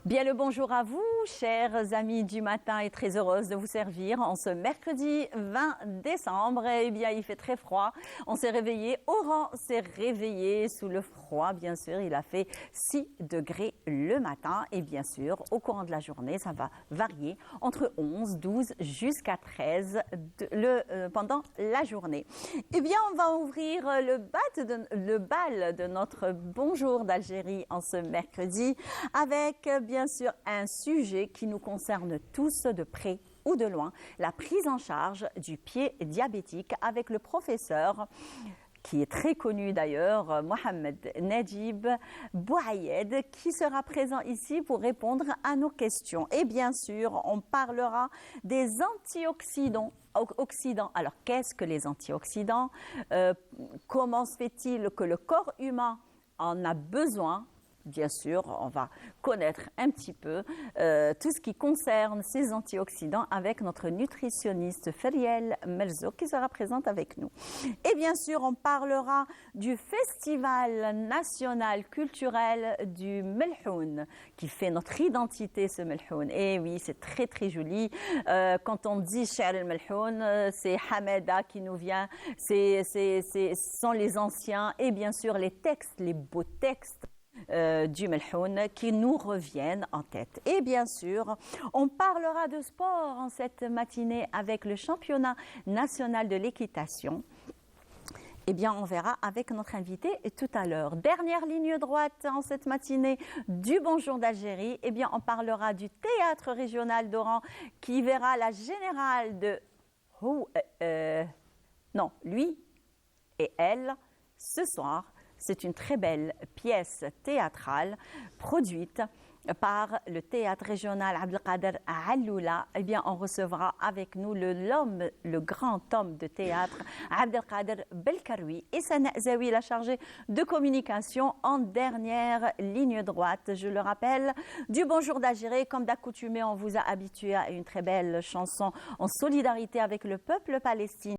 Bien le bonjour à vous, chers amis du matin, et très heureuse de vous servir en ce mercredi 20 décembre. Eh bien, il fait très froid. On s'est réveillé, Oran s'est réveillé sous le froid, bien sûr. Il a fait 6 degrés le matin et bien sûr, au courant de la journée, ça va varier entre 11, 12 jusqu'à 13 pendant la journée. Eh bien, on va ouvrir le bal de notre Bonjour d'Algérie en ce mercredi avec bien sûr un sujet qui nous concerne tous de près ou de loin, la prise en charge du pied diabétique avec le professeur qui est très connu d'ailleurs, Mohamed Najib Bouayed, qui sera présent ici pour répondre à nos questions. Et bien sûr, on parlera des antioxydants. Alors, qu'est-ce que les antioxydants? Comment se fait-il que le corps humain en a besoin? Bien sûr, on va connaître un petit peu tout ce qui concerne ces antioxydants avec notre nutritionniste Feriel Melzouk qui sera présente avec nous. Et bien sûr, on parlera du Festival national culturel du Melhoun qui fait notre identité, ce Melhoun. Et oui, c'est très très joli. Quand on dit Cher el Melhoun, c'est Hameda qui nous vient, ce sont les anciens et bien sûr les textes, les beaux textes du Melhoun qui nous reviennent en tête. Et bien sûr, on parlera de sport en cette matinée avec le championnat national de l'équitation. Eh bien, on verra avec notre invité tout à l'heure. Dernière ligne droite en cette matinée du Bonjour d'Algérie. Eh bien, on parlera du théâtre régional d'Oran qui verra la générale de... non, lui et elle ce soir. C'est une très belle pièce théâtrale produite par le théâtre régional Abdelkader Alloula. Eh bien, on recevra avec nous le grand homme de théâtre Abdelkader Belkaroui et Sana Zawi, la chargée de communication en dernière ligne droite. Je le rappelle, du Bonjour d'Algérie, comme d'accoutumé, on vous a habitué à une très belle chanson en solidarité avec le peuple palestinien.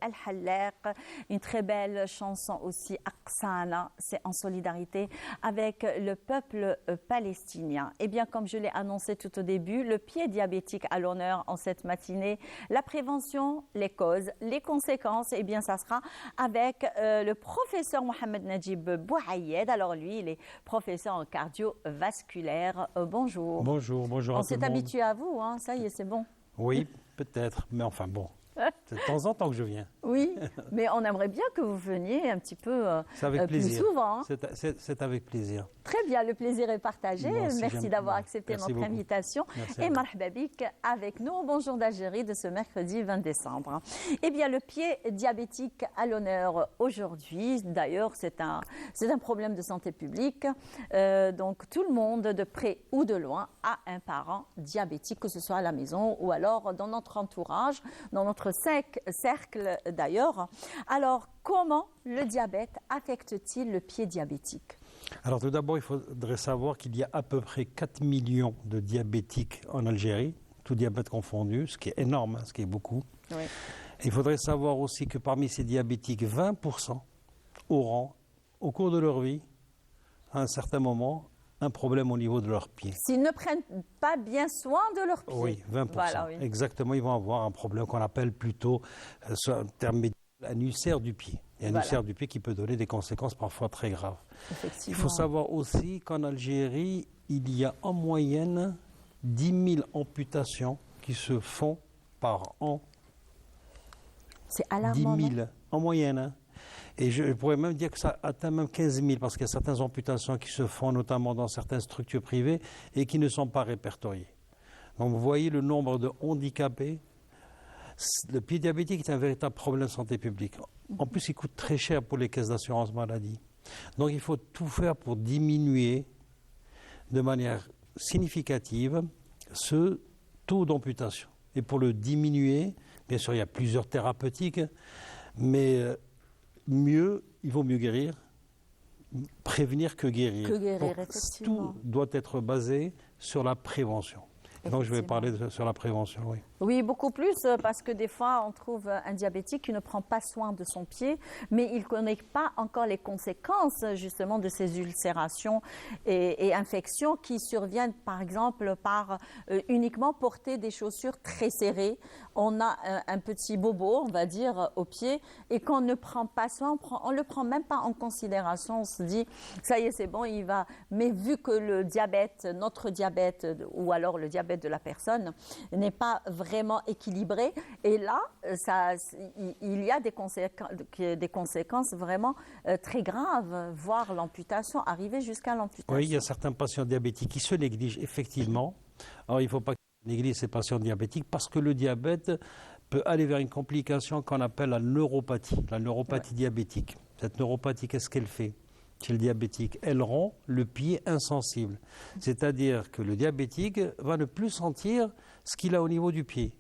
El-Hallaq. Une très belle chanson aussi, Aqsana, c'est en solidarité avec le peuple palestinien. Et bien, comme je l'ai annoncé tout au début, le pied diabétique à l'honneur en cette matinée. La prévention, les causes, les conséquences, et bien, ça sera avec le professeur Mohamed Najib Bouayed. Alors lui, il est professeur en cardiovasculaire. Bonjour. Bonjour, bonjour à On tout le s'est monde. habitué à vous, hein, ça y est, c'est bon. Oui, peut-être, mais enfin bon, c'est de temps en temps que je viens. Oui, mais on aimerait bien que vous veniez un petit peu C'est avec plus plaisir. souvent. Hein. C'est avec plaisir. Très bien, le plaisir est partagé. Moi aussi, Merci j'aime- d'avoir accepté Merci notre beaucoup. invitation. Merci à Et vous. marhaba bik avec nous au Bonjour d'Algérie de ce mercredi 20 décembre. Eh bien, le pied diabétique à l'honneur aujourd'hui. D'ailleurs, c'est un problème de santé publique. Donc, tout le monde, de près ou de loin, a un parent diabétique, que ce soit à la maison ou alors dans notre entourage, dans notre cercle d'ailleurs. Alors, comment le diabète affecte-t-il le pied diabétique ? Alors tout d'abord, il faudrait savoir qu'il y a à peu près 4 millions de diabétiques en Algérie, tout diabète confondu, ce qui est énorme, hein, ce qui est beaucoup. Oui. Il faudrait savoir aussi que parmi ces diabétiques, 20% auront, au cours de leur vie, à un certain moment, un problème au niveau de leurs pieds. S'ils ne prennent pas bien soin de leurs pieds. Oui, 20%. Voilà, oui. Exactement, ils vont avoir un problème qu'on appelle plutôt, sur un terme médical, un ulcère du pied. Et un Voilà. ulcère du pied qui peut donner des conséquences parfois très graves. Il Effectivement. faut savoir aussi qu'en Algérie, il y a en moyenne 10 000 amputations qui se font par an. C'est 10 alarmant. 000 non en moyenne. Hein. Et je pourrais même dire que ça atteint même 15 000 parce qu'il y a certaines amputations qui se font notamment dans certaines structures privées et qui ne sont pas répertoriées. Donc vous voyez le nombre de handicapés. Le pied diabétique est un véritable problème de santé publique. En plus, il coûte très cher pour les caisses d'assurance maladie. Donc il faut tout faire pour diminuer de manière significative ce taux d'amputation. Et pour le diminuer, bien sûr, il y a plusieurs thérapeutiques, mais il vaut mieux guérir, prévenir que guérir. Que guérir, Donc, effectivement. tout doit être basé sur la prévention. Et donc je vais Effectivement. parler sur la prévention, oui. Oui, beaucoup plus, parce que des fois, on trouve un diabétique qui ne prend pas soin de son pied, mais il ne connaît pas encore les conséquences, justement, de ces ulcérations et infections qui surviennent, par exemple, par uniquement porter des chaussures très serrées. On a un petit bobo, on va dire, au pied, et qu'on ne prend pas soin, on ne le prend même pas en considération. On se dit, ça y est, c'est bon, il va. Mais vu que le diabète, notre diabète, ou alors le diabète de la personne, n'est pas vraiment équilibré. Et là, il y a des conséquences vraiment très graves, voire l'amputation, arriver jusqu'à l'amputation. Oui, il y a certains patients diabétiques qui se négligent, effectivement. Alors, il ne faut pas négliger ces patients diabétiques parce que le diabète peut aller vers une complication qu'on appelle la neuropathie diabétique. Cette neuropathie, qu'est-ce qu'elle fait chez le diabétique? Elle rend le pied insensible. C'est-à-dire que le diabétique va ne plus sentir ce qu'il a au niveau du pied.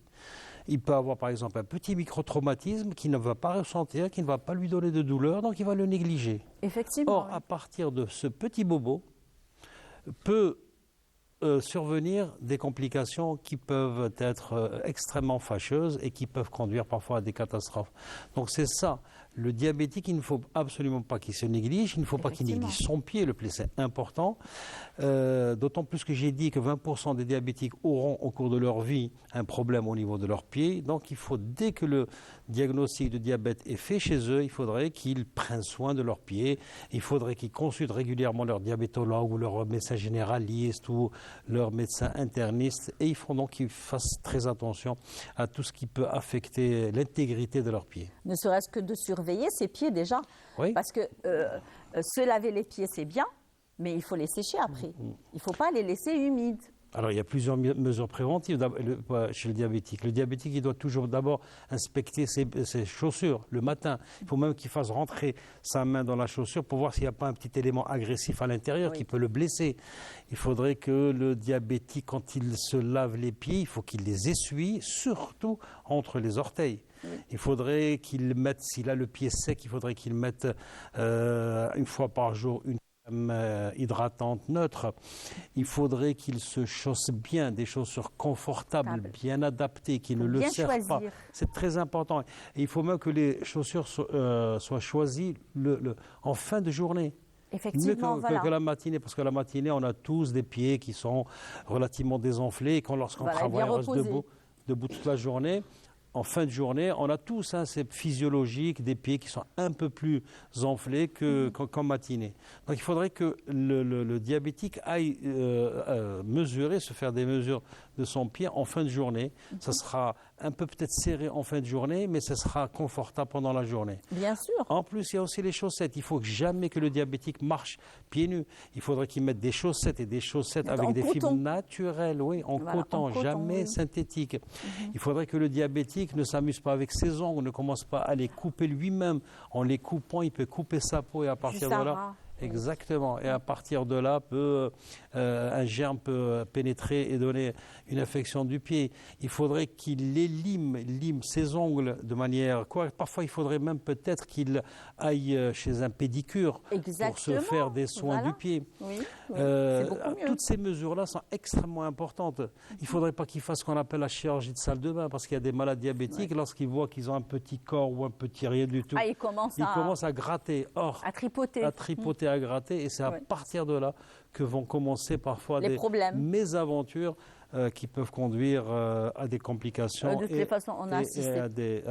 Il peut avoir par exemple un petit microtraumatisme qu'il ne va pas ressentir, qui ne va pas lui donner de douleur, donc il va le négliger. Effectivement. Or, à partir de ce petit bobo, peut survenir des complications qui peuvent être extrêmement fâcheuses et qui peuvent conduire parfois à des catastrophes. Donc c'est ça, le diabétique, il ne faut absolument pas qu'il se néglige, il ne faut pas qu'il néglige son pied, le pied c'est important, d'autant plus que j'ai dit que 20% des diabétiques auront au cours de leur vie un problème au niveau de leur pied, donc il faut, dès que le diagnostic de diabète est fait chez eux, il faudrait qu'ils prennent soin de leurs pieds, il faudrait qu'ils consultent régulièrement leur diabétologue ou leur médecin généraliste ou leur médecin interniste, et il faut donc qu'ils fassent très attention à tout ce qui peut affecter l'intégrité de leurs pieds. Ne serait-ce que de surveiller ses pieds déjà. Oui. Parce que se laver les pieds, c'est bien, mais il faut les sécher après. Il ne faut pas les laisser humides. Alors, il y a plusieurs mesures préventives chez le diabétique. Le diabétique, il doit toujours d'abord inspecter ses chaussures le matin. Il faut même qu'il fasse rentrer sa main dans la chaussure pour voir s'il n'y a pas un petit élément agressif à l'intérieur qui peut le blesser. Il faudrait que le diabétique, quand il se lave les pieds, il faut qu'il les essuie, surtout entre les orteils. Il faudrait qu'il mette, s'il a le pied sec, il faudrait qu'il mette une fois par jour une hydratantes neutres. Il faudrait qu'il se chausse bien, des chaussures confortables, bien adaptées, qui ne le servent pas. C'est très important. Et il faut même que les chaussures soient choisies en fin de journée. Effectivement, que la matinée, parce que la matinée, on a tous des pieds qui sont relativement désenflés et lorsqu'on travaille, on reste debout toute la journée. En fin de journée, on a tous, c'est physiologique, des pieds qui sont un peu plus enflés qu'en matinée. Donc il faudrait que le diabétique aille mesurer, se faire des mesures de son pied en fin de journée. Ça sera un peu peut-être serré en fin de journée, mais ça sera confortable pendant la journée. Bien sûr. En plus, il y a aussi les chaussettes. Il faut jamais que le diabétique marche pieds nus. Il faudrait qu'il mette des chaussettes et des chaussettes avec des fibres naturelles, en coton, jamais synthétique. Il faudrait que le diabétique ne s'amuse pas avec ses ongles, ne commence pas à les couper lui-même. En les coupant, il peut couper sa peau et à partir de là... Exactement. Et à partir de là, un germe peut pénétrer et donner une infection du pied. Il faudrait qu'il lime ses ongles de manière... Parfois, il faudrait même peut-être qu'il aille chez un pédicure pour se faire des soins du pied. Oui, c'est beaucoup mieux. Toutes ces mesures-là sont extrêmement importantes. Il ne faudrait pas qu'il fasse ce qu'on appelle la chirurgie de salle de bain, parce qu'il y a des malades diabétiques, lorsqu'ils voient qu'ils ont un petit corps ou un petit rien du tout, ils commencent à gratter. À tripoter, à gratter, et c'est à partir de là que vont commencer parfois des mésaventures qui peuvent conduire à des complications. De toute façon, on a assisté.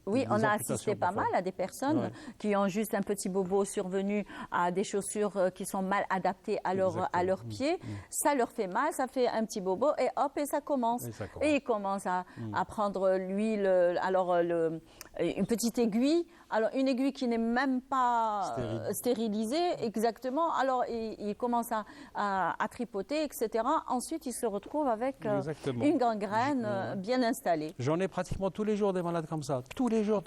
Oui, on a assisté pas mal à des personnes qui ont juste un petit bobo survenu à des chaussures qui sont mal adaptées à leurs pieds. Ça leur fait mal, ça fait un petit bobo et hop, et ça commence. Et il commence à prendre l'huile, une petite aiguille. Alors, une aiguille qui n'est même pas stérilisée, exactement. Alors, il commence à tripoter, etc. Ensuite, il se retrouve avec une gangrène bien installée. J'en ai pratiquement tous les jours des malades comme ça. Tous les jours.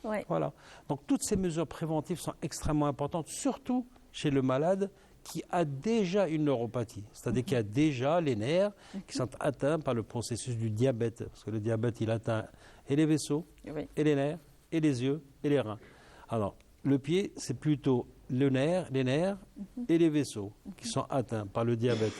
Oui. Voilà. Donc, toutes ces mesures préventives sont extrêmement importantes, surtout chez le malade qui a déjà une neuropathie, c'est-à-dire qui a déjà les nerfs qui sont atteints par le processus du diabète. Parce que le diabète, il atteint et les vaisseaux, et les nerfs, et les yeux, et les reins. Alors, le pied, c'est plutôt les nerfs et les vaisseaux qui sont atteints par le diabète.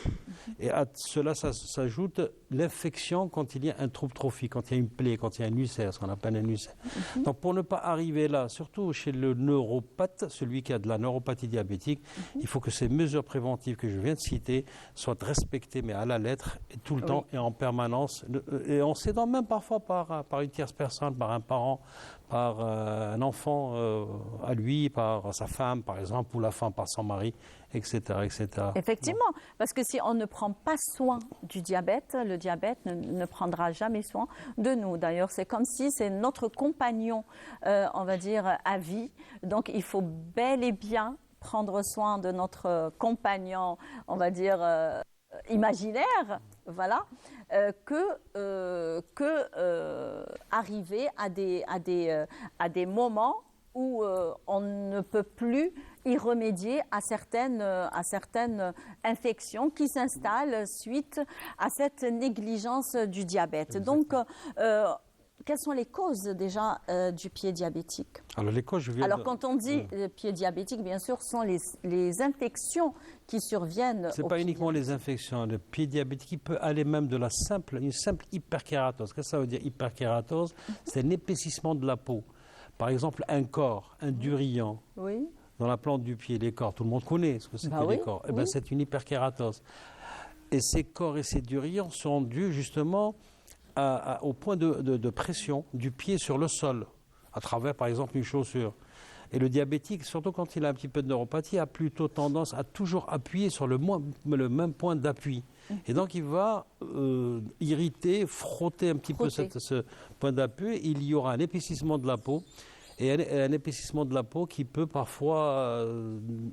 Et à cela, ça s'ajoute l'infection quand il y a un trouble trophique, quand il y a une plaie, quand il y a un ulcère, ce qu'on appelle un ulcère. Donc pour ne pas arriver là, surtout chez le neuropathe, celui qui a de la neuropathie diabétique, il faut que ces mesures préventives que je viens de citer soient respectées, mais à la lettre, et tout le temps et en permanence. Et on s'aidant même parfois par une tierce personne, par un parent, par un enfant à lui, par sa femme, par exemple, ou la femme par son mari, etc. Effectivement, parce que si on ne prend pas soin du diabète, le diabète ne prendra jamais soin de nous. D'ailleurs, c'est comme si c'est notre compagnon, on va dire, à vie. Donc, il faut bel et bien prendre soin de notre compagnon, on va dire, imaginaire, voilà, arriver à des moments où on ne peut plus y remédier à certaines infections qui s'installent suite à cette négligence du diabète. Exactement. Donc, quelles sont les causes déjà du pied diabétique? Alors, quand on dit pied diabétique, bien sûr, ce sont les infections qui surviennent. Ce n'est pas uniquement les infections. Le pied diabétique, il peut aller même de une simple hyperkératose. Qu'est-ce que ça veut dire, hyperkératose? C'est l'épaississement de la peau. Par exemple, un corps, un durillon, dans la plante du pied, les corps, tout le monde connaît ce que c'est que les corps. Eh bien, c'est une hyperkératose. Et ces corps et ces durillons sont dus justement au point de pression du pied sur le sol, à travers par exemple une chaussure. Et le diabétique, surtout quand il a un petit peu de neuropathie, a plutôt tendance à toujours appuyer sur le même point d'appui. Et donc il va irriter, frotter un petit peu ce point d'appui. Il y aura un épaississement de la peau. Et un épaississement de la peau qui peut parfois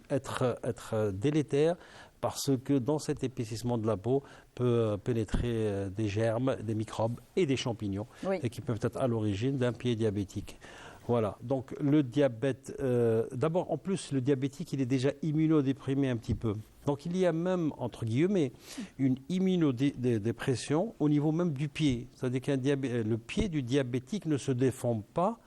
être délétère, parce que dans cet épaississement de la peau peut pénétrer des germes, des microbes et des champignons, et qui peuvent être à l'origine d'un pied diabétique. Voilà, donc le diabète, d'abord en plus le diabétique il est déjà immunodéprimé un petit peu. Donc il y a même, entre guillemets, une immunodépression au niveau même du pied. C'est-à-dire que le pied du diabétique ne se défend pas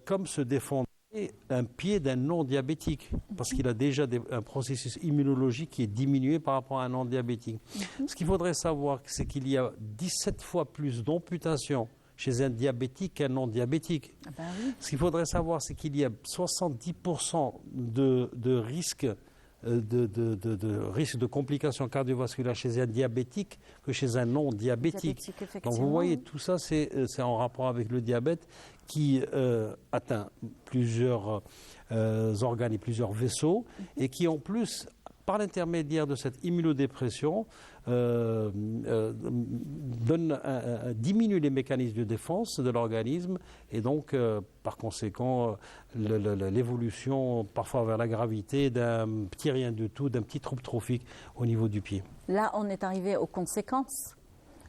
comme se défend et un pied d'un non-diabétique, parce qu'il a déjà un processus immunologique qui est diminué par rapport à un non-diabétique. Ce qu'il faudrait savoir, c'est qu'il y a 17 fois plus d'amputations chez un diabétique qu'un non-diabétique. Ah ben oui. Ce qu'il faudrait savoir, c'est qu'il y a 70% de risque risque de complications cardiovasculaires chez un diabétique que chez un non-diabétique. Donc vous voyez, tout ça, c'est en rapport avec le diabète qui atteint plusieurs organes et plusieurs vaisseaux et qui en plus, par l'intermédiaire de cette immunodépression, diminue les mécanismes de défense de l'organisme et donc, par conséquent, l'évolution parfois vers la gravité d'un petit rien du tout, d'un petit trouble trophique au niveau du pied. Là, on est arrivé aux conséquences.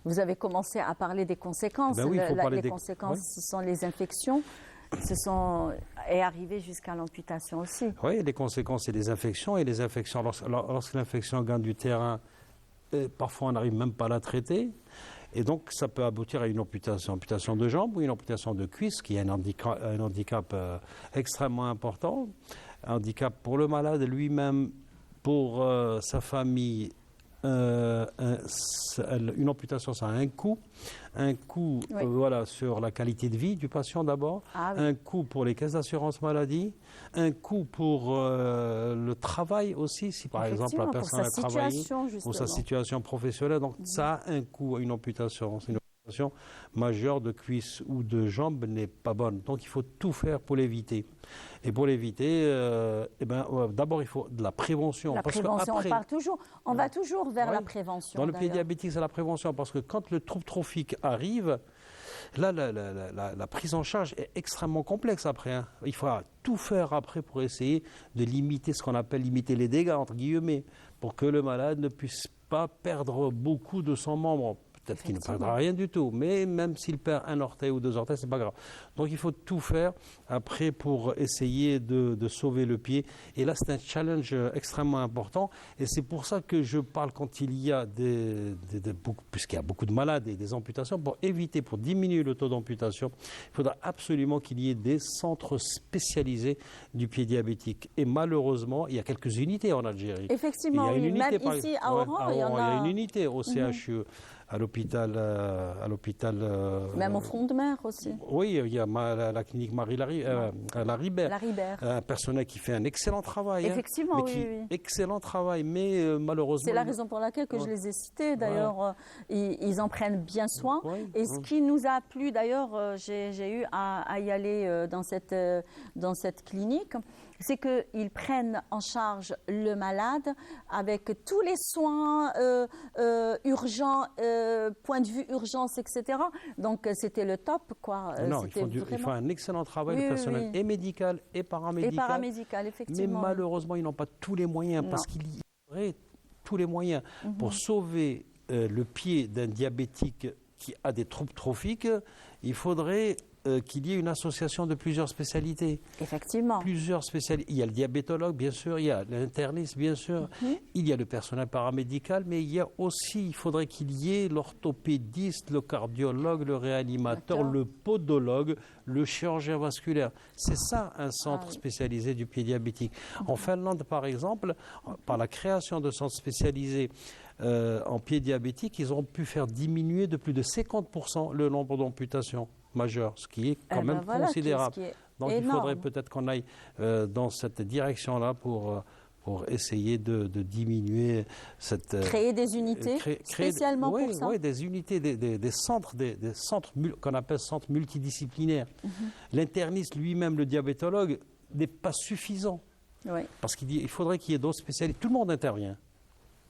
Vous avez commencé à parler des conséquences. Ben oui, il faut parler les des conséquences, oui. Ce sont les infections. Et arrivé jusqu'à l'amputation aussi. Oui, les conséquences, c'est les infections. Et les infections, lorsque l'infection gagne du terrain, parfois on n'arrive même pas à la traiter. Et donc, ça peut aboutir à une amputation de jambe ou une amputation de cuisse, qui est un handicap extrêmement important. Un handicap pour le malade lui-même, pour sa famille. Une amputation, ça a un coût. Un coût Oui. voilà, sur la qualité de vie du patient d'abord, Ah oui. un coût pour les caisses d'assurance maladie, un coût pour le travail aussi, si par exemple la personne a travaillé, pour sa situation professionnelle. Donc ça a un coût, une amputation. Une amputation majeure de cuisse ou de jambe n'est pas bonne. Donc il faut tout faire pour l'éviter. Et pour l'éviter, d'abord il faut de la prévention. La prévention, on va toujours vers la prévention. Dans le pied diabétique, c'est la prévention, parce que quand le trouble trophique arrive, là, la prise en charge est extrêmement complexe après. Hein. Il faudra tout faire après pour essayer de limiter ce qu'on appelle limiter les dégâts, entre guillemets, pour que le malade ne puisse pas perdre beaucoup de son membre. Peut-être qu'il ne perdra rien du tout, mais même s'il perd un orteil ou deux orteils, c'est pas grave. Donc il faut tout faire après pour essayer de sauver le pied. Et là, c'est un challenge extrêmement important. Et c'est pour ça que je parle quand il y a puisqu'il y a beaucoup de malades et des amputations, pour diminuer le taux d'amputation, il faudra absolument qu'il y ait des centres spécialisés du pied diabétique. Et malheureusement, il y a quelques unités en Algérie. Effectivement, il y a une unité, même ici à Oran, il y en a. Il y a une unité au CHU. À l'hôpital. Même au front de mer aussi. Oui, il y a la clinique Marie-Laribert. Un personnel qui fait un excellent travail. Effectivement, oui. Excellent travail, mais malheureusement. C'est la raison pour laquelle je les ai cités. D'ailleurs, ils en prennent bien soin. Et ce qui nous a plu, d'ailleurs, j'ai eu à y aller dans cette clinique, c'est qu'ils prennent en charge le malade avec tous les soins urgents, point de vue urgence, etc. Donc c'était le top, quoi. Non, ils font un excellent travail, le personnel et médical et paramédical. Et paramédical, effectivement. Mais malheureusement, ils n'ont pas tous les moyens, parce qu'il y aurait tous les moyens pour sauver le pied d'un diabétique qui a des troubles trophiques. Il faudrait qu'il y ait une association de plusieurs spécialités. Effectivement. Plusieurs spécialités. Il y a le diabétologue, bien sûr, il y a l'interniste, bien sûr, il y a le personnel paramédical, mais il faudrait qu'il y ait l'orthopédiste, le cardiologue, le réanimateur, le podologue, le chirurgien vasculaire. C'est ça, un centre spécialisé du pied diabétique. En Finlande, par exemple, par la création de centres spécialisés en pied diabétique, ils ont pu faire diminuer de plus de 50% le nombre d'amputations majeures, ce qui est quand même considérable. Donc il faudrait peut-être qu'on aille dans cette direction-là pour essayer de diminuer cette... Créer des unités spécialement pour ça. Oui, des unités, des centres qu'on appelle centres multidisciplinaires. L'interniste lui-même, le diabétologue, n'est pas suffisant. Oui. Parce qu'il faudrait qu'il y ait d'autres spécialistes. Tout le monde intervient.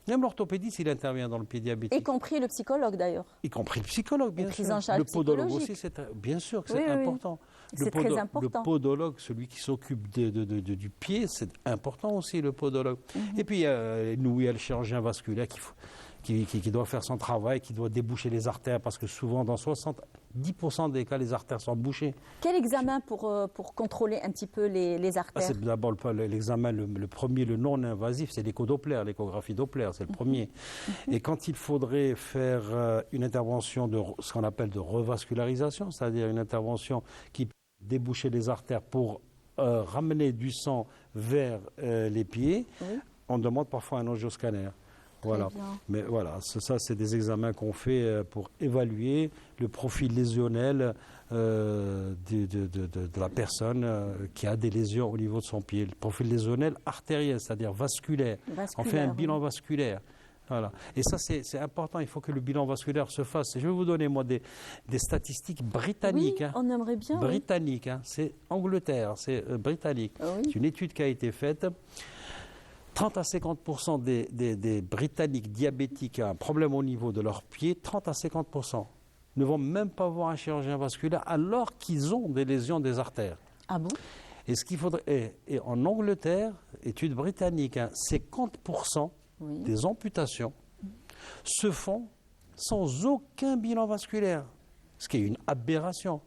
Même l'orthopédiste, il intervient dans le pied diabétique. Y compris le psychologue, d'ailleurs. Y compris le psychologue, bien sûr. Le podologue aussi, bien sûr que c'est important. C'est très important. Le podologue, celui qui s'occupe du pied, c'est important aussi, le podologue. Et puis, nous, il y a le chirurgien vasculaire qui doit faire son travail, qui doit déboucher les artères, parce que souvent, dans 70% des cas, les artères sont bouchées. Quel examen pour contrôler un petit peu les artères? C'est d'abord l'examen, le premier, le non-invasif, c'est l'écho-Doppler, l'échographie Doppler, c'est le premier. Et quand il faudrait faire une intervention ce qu'on appelle de revascularisation, c'est-à-dire une intervention qui peut déboucher les artères pour ramener du sang vers les pieds, Oui. on demande parfois un angioscanner. Voilà. bien. Mais voilà, ça c'est des examens qu'on fait pour évaluer le profil lésionnel de la personne qui a des lésions au niveau de son pied. Le profil lésionnel artériel, c'est-à-dire vasculaire. On fait un Vasculaire, bilan vasculaire. Voilà. Et ça, c'est important. Il faut que le bilan vasculaire se fasse. Je vais vous donner, moi, des statistiques britanniques. Oui, on aimerait bien. Oui. Britanniques. C'est Angleterre, c'est britannique. Oui. C'est une étude qui a été faite. 30 à 50% des Britanniques diabétiques ont un problème au niveau de leurs pieds. 30 à 50% ne vont même pas voir un chirurgien vasculaire alors qu'ils ont des lésions des artères. Ah bon? Et ce qu'il faudrait, et en Angleterre, étude britannique, 50% Oui. des amputations se font sans aucun bilan vasculaire, ce qui est une aberration.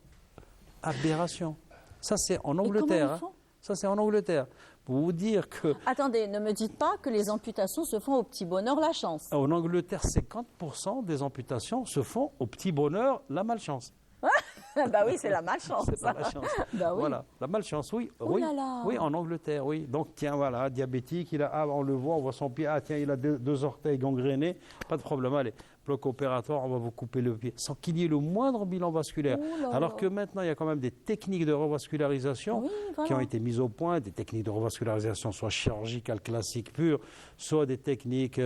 Aberration. Ça, c'est en Angleterre. comment ils font Ça, c'est en Angleterre. Pour vous dire que Attendez, ne me dites pas que les amputations se font au petit bonheur la chance. en Angleterre, 50% des amputations se font au petit bonheur, la malchance. Bah oui, c'est la malchance. C'est pas la chance. Bah oui. Voilà, la malchance, oui. Oh oui, là là. oui, en Angleterre, oui. Donc, tiens, voilà, diabétique, on le voit, on voit son pied. Ah, tiens, il a deux orteils gangrénés. Pas de problème, allez, bloc opératoire, on va vous couper le pied. Sans qu'il y ait le moindre bilan vasculaire. Oh là Alors là. que maintenant, il y a quand même des techniques de revascularisation Oui, voilà. qui ont été mises au point. Des techniques de revascularisation, soit chirurgicales, classiques, pures, soit des techniques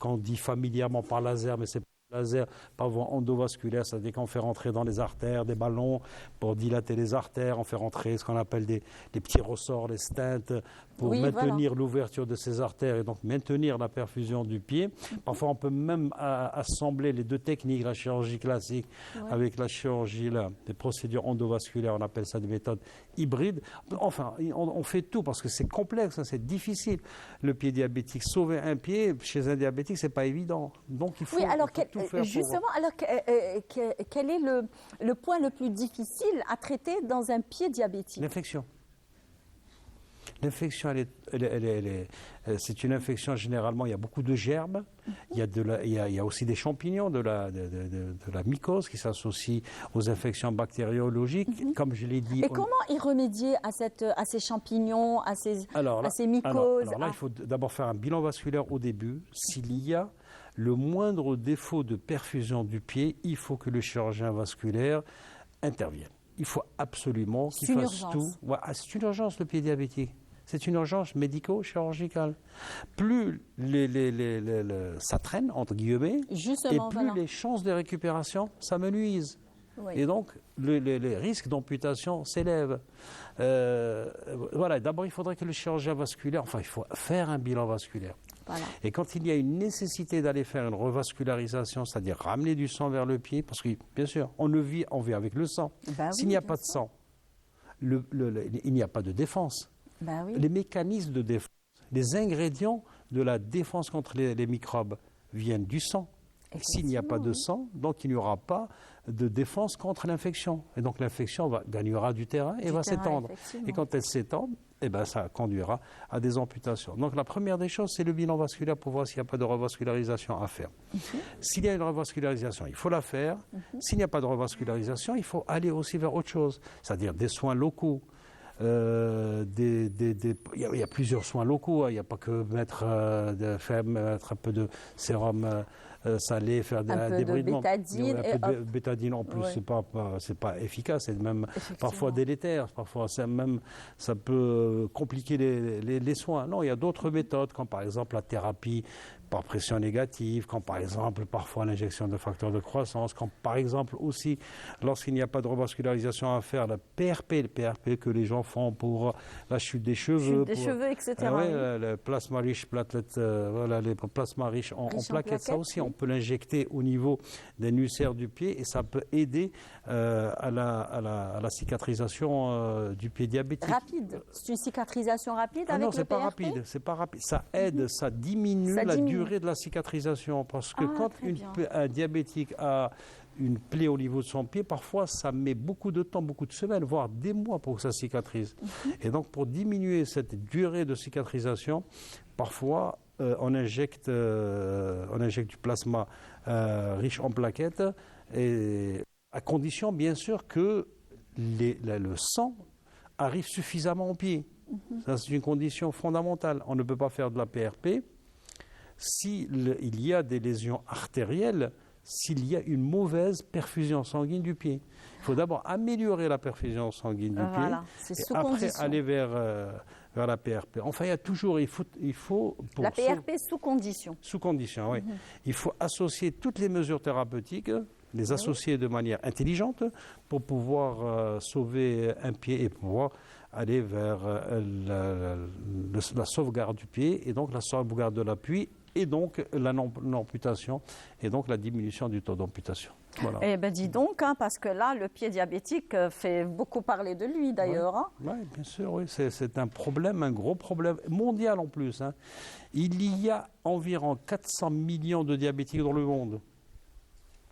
qu'on dit familièrement par laser, mais c'est laser par voie endovasculaire, c'est-à-dire qu'on fait rentrer dans les artères des ballons pour dilater les artères, on fait rentrer ce qu'on appelle des petits ressorts, les stents, pour Oui, maintenir l'ouverture de ces artères et donc maintenir la perfusion du pied. Parfois, on peut même assembler les deux techniques, la chirurgie classique avec la chirurgie, des procédures endovasculaires, on appelle ça des méthodes hybrides. Enfin, on fait tout parce que c'est complexe, hein, c'est difficile. Le pied diabétique, sauver un pied chez un diabétique, c'est pas évident. Donc, il faut, Oui, alors il faut tout faire justement, alors quel est le point le plus difficile à traiter dans un pied diabétique? L'infection. L'infection, c'est une infection généralement, il y a beaucoup de germes, il y a aussi des champignons, de la mycose qui s'associe aux infections bactériologiques. Comme je l'ai dit. Et comment y remédier à ces champignons, à ces mycoses? Alors là, il faut d'abord faire un bilan vasculaire au début. S'il y a le moindre défaut de perfusion du pied, il faut que le chirurgien vasculaire intervienne. Il faut absolument qu'il fasse tout. Ouais, c'est une urgence, le pied diabétique. C'est une urgence médico-chirurgicale. Plus ça traîne, entre guillemets, Justement, et plus les chances de récupération s'amenuisent. Oui. Et donc, les risques d'amputation s'élèvent. Voilà, d'abord, il faudrait que le chirurgien vasculaire, il faut faire un bilan vasculaire. Voilà. Et quand il y a une nécessité d'aller faire une revascularisation, c'est-à-dire ramener du sang vers le pied, parce que, bien sûr, on vit avec le sang. Ben S'il oui, n'y a bien pas de sûr. sang, il n'y a pas de défense. Ben oui. Les mécanismes de défense, les ingrédients de la défense contre les microbes viennent du sang. S'il n'y a pas de sang, donc il n'y aura pas de défense contre l'infection. Et donc l'infection gagnera du terrain et va s'étendre. Et quand elle s'étend, ça conduira à des amputations. Donc la première des choses, c'est le bilan vasculaire pour voir s'il n'y a pas de revascularisation à faire. S'il y a une revascularisation, il faut la faire. S'il n'y a pas de revascularisation, il faut aller aussi vers autre chose, c'est-à-dire des soins locaux. Il y a plusieurs soins locaux, il n'y a pas que mettre un peu de sérum salé, faire des débridements. Bétadine, Un peu de bétadine en plus, c'est pas efficace, c'est même parfois délétère, parfois ça peut compliquer les soins. Non, il y a d'autres méthodes, comme par exemple la thérapie par pression négative, comme par exemple parfois l'injection de facteurs de croissance, comme par exemple aussi lorsqu'il n'y a pas de revascularisation à faire, le PRP que les gens font pour la chute des cheveux, etc. Le plasma riche les plasmas riches en plaquettes, ça aussi on peut l'injecter au niveau des ulcères du pied et ça peut aider à la cicatrisation du pied diabétique. Rapide, c'est une cicatrisation rapide avec non, le c'est pas PRP? rapide, c'est pas rapide. Ça aide, ça diminue la durée de la cicatrisation parce que quand un diabétique a une plaie au niveau de son pied, parfois ça met beaucoup de temps, beaucoup de semaines, voire des mois pour que ça cicatrise. Et donc pour diminuer cette durée de cicatrisation, parfois on injecte du plasma riche en plaquettes, et à condition bien sûr que le sang arrive suffisamment au pied. Ça, c'est une condition fondamentale. On ne peut pas faire de la PRP s'il y a des lésions artérielles, s'il y a une mauvaise perfusion sanguine du pied. Il faut d'abord améliorer la perfusion sanguine du pied et après aller vers la PRP. Enfin, il faut pour la PRP sous condition. Sous condition, oui. Il faut associer toutes les mesures thérapeutiques, les associer de manière intelligente pour pouvoir sauver un pied et pouvoir aller vers la sauvegarde du pied et donc la sauvegarde de l'appui et donc l'amputation et donc la diminution du taux d'amputation. Voilà. Eh bien, dis donc, parce que là, le pied diabétique fait beaucoup parler de lui, d'ailleurs. Oui, bien sûr, oui. C'est un problème, un gros problème mondial en plus. Il y a environ 400 millions de diabétiques dans le monde.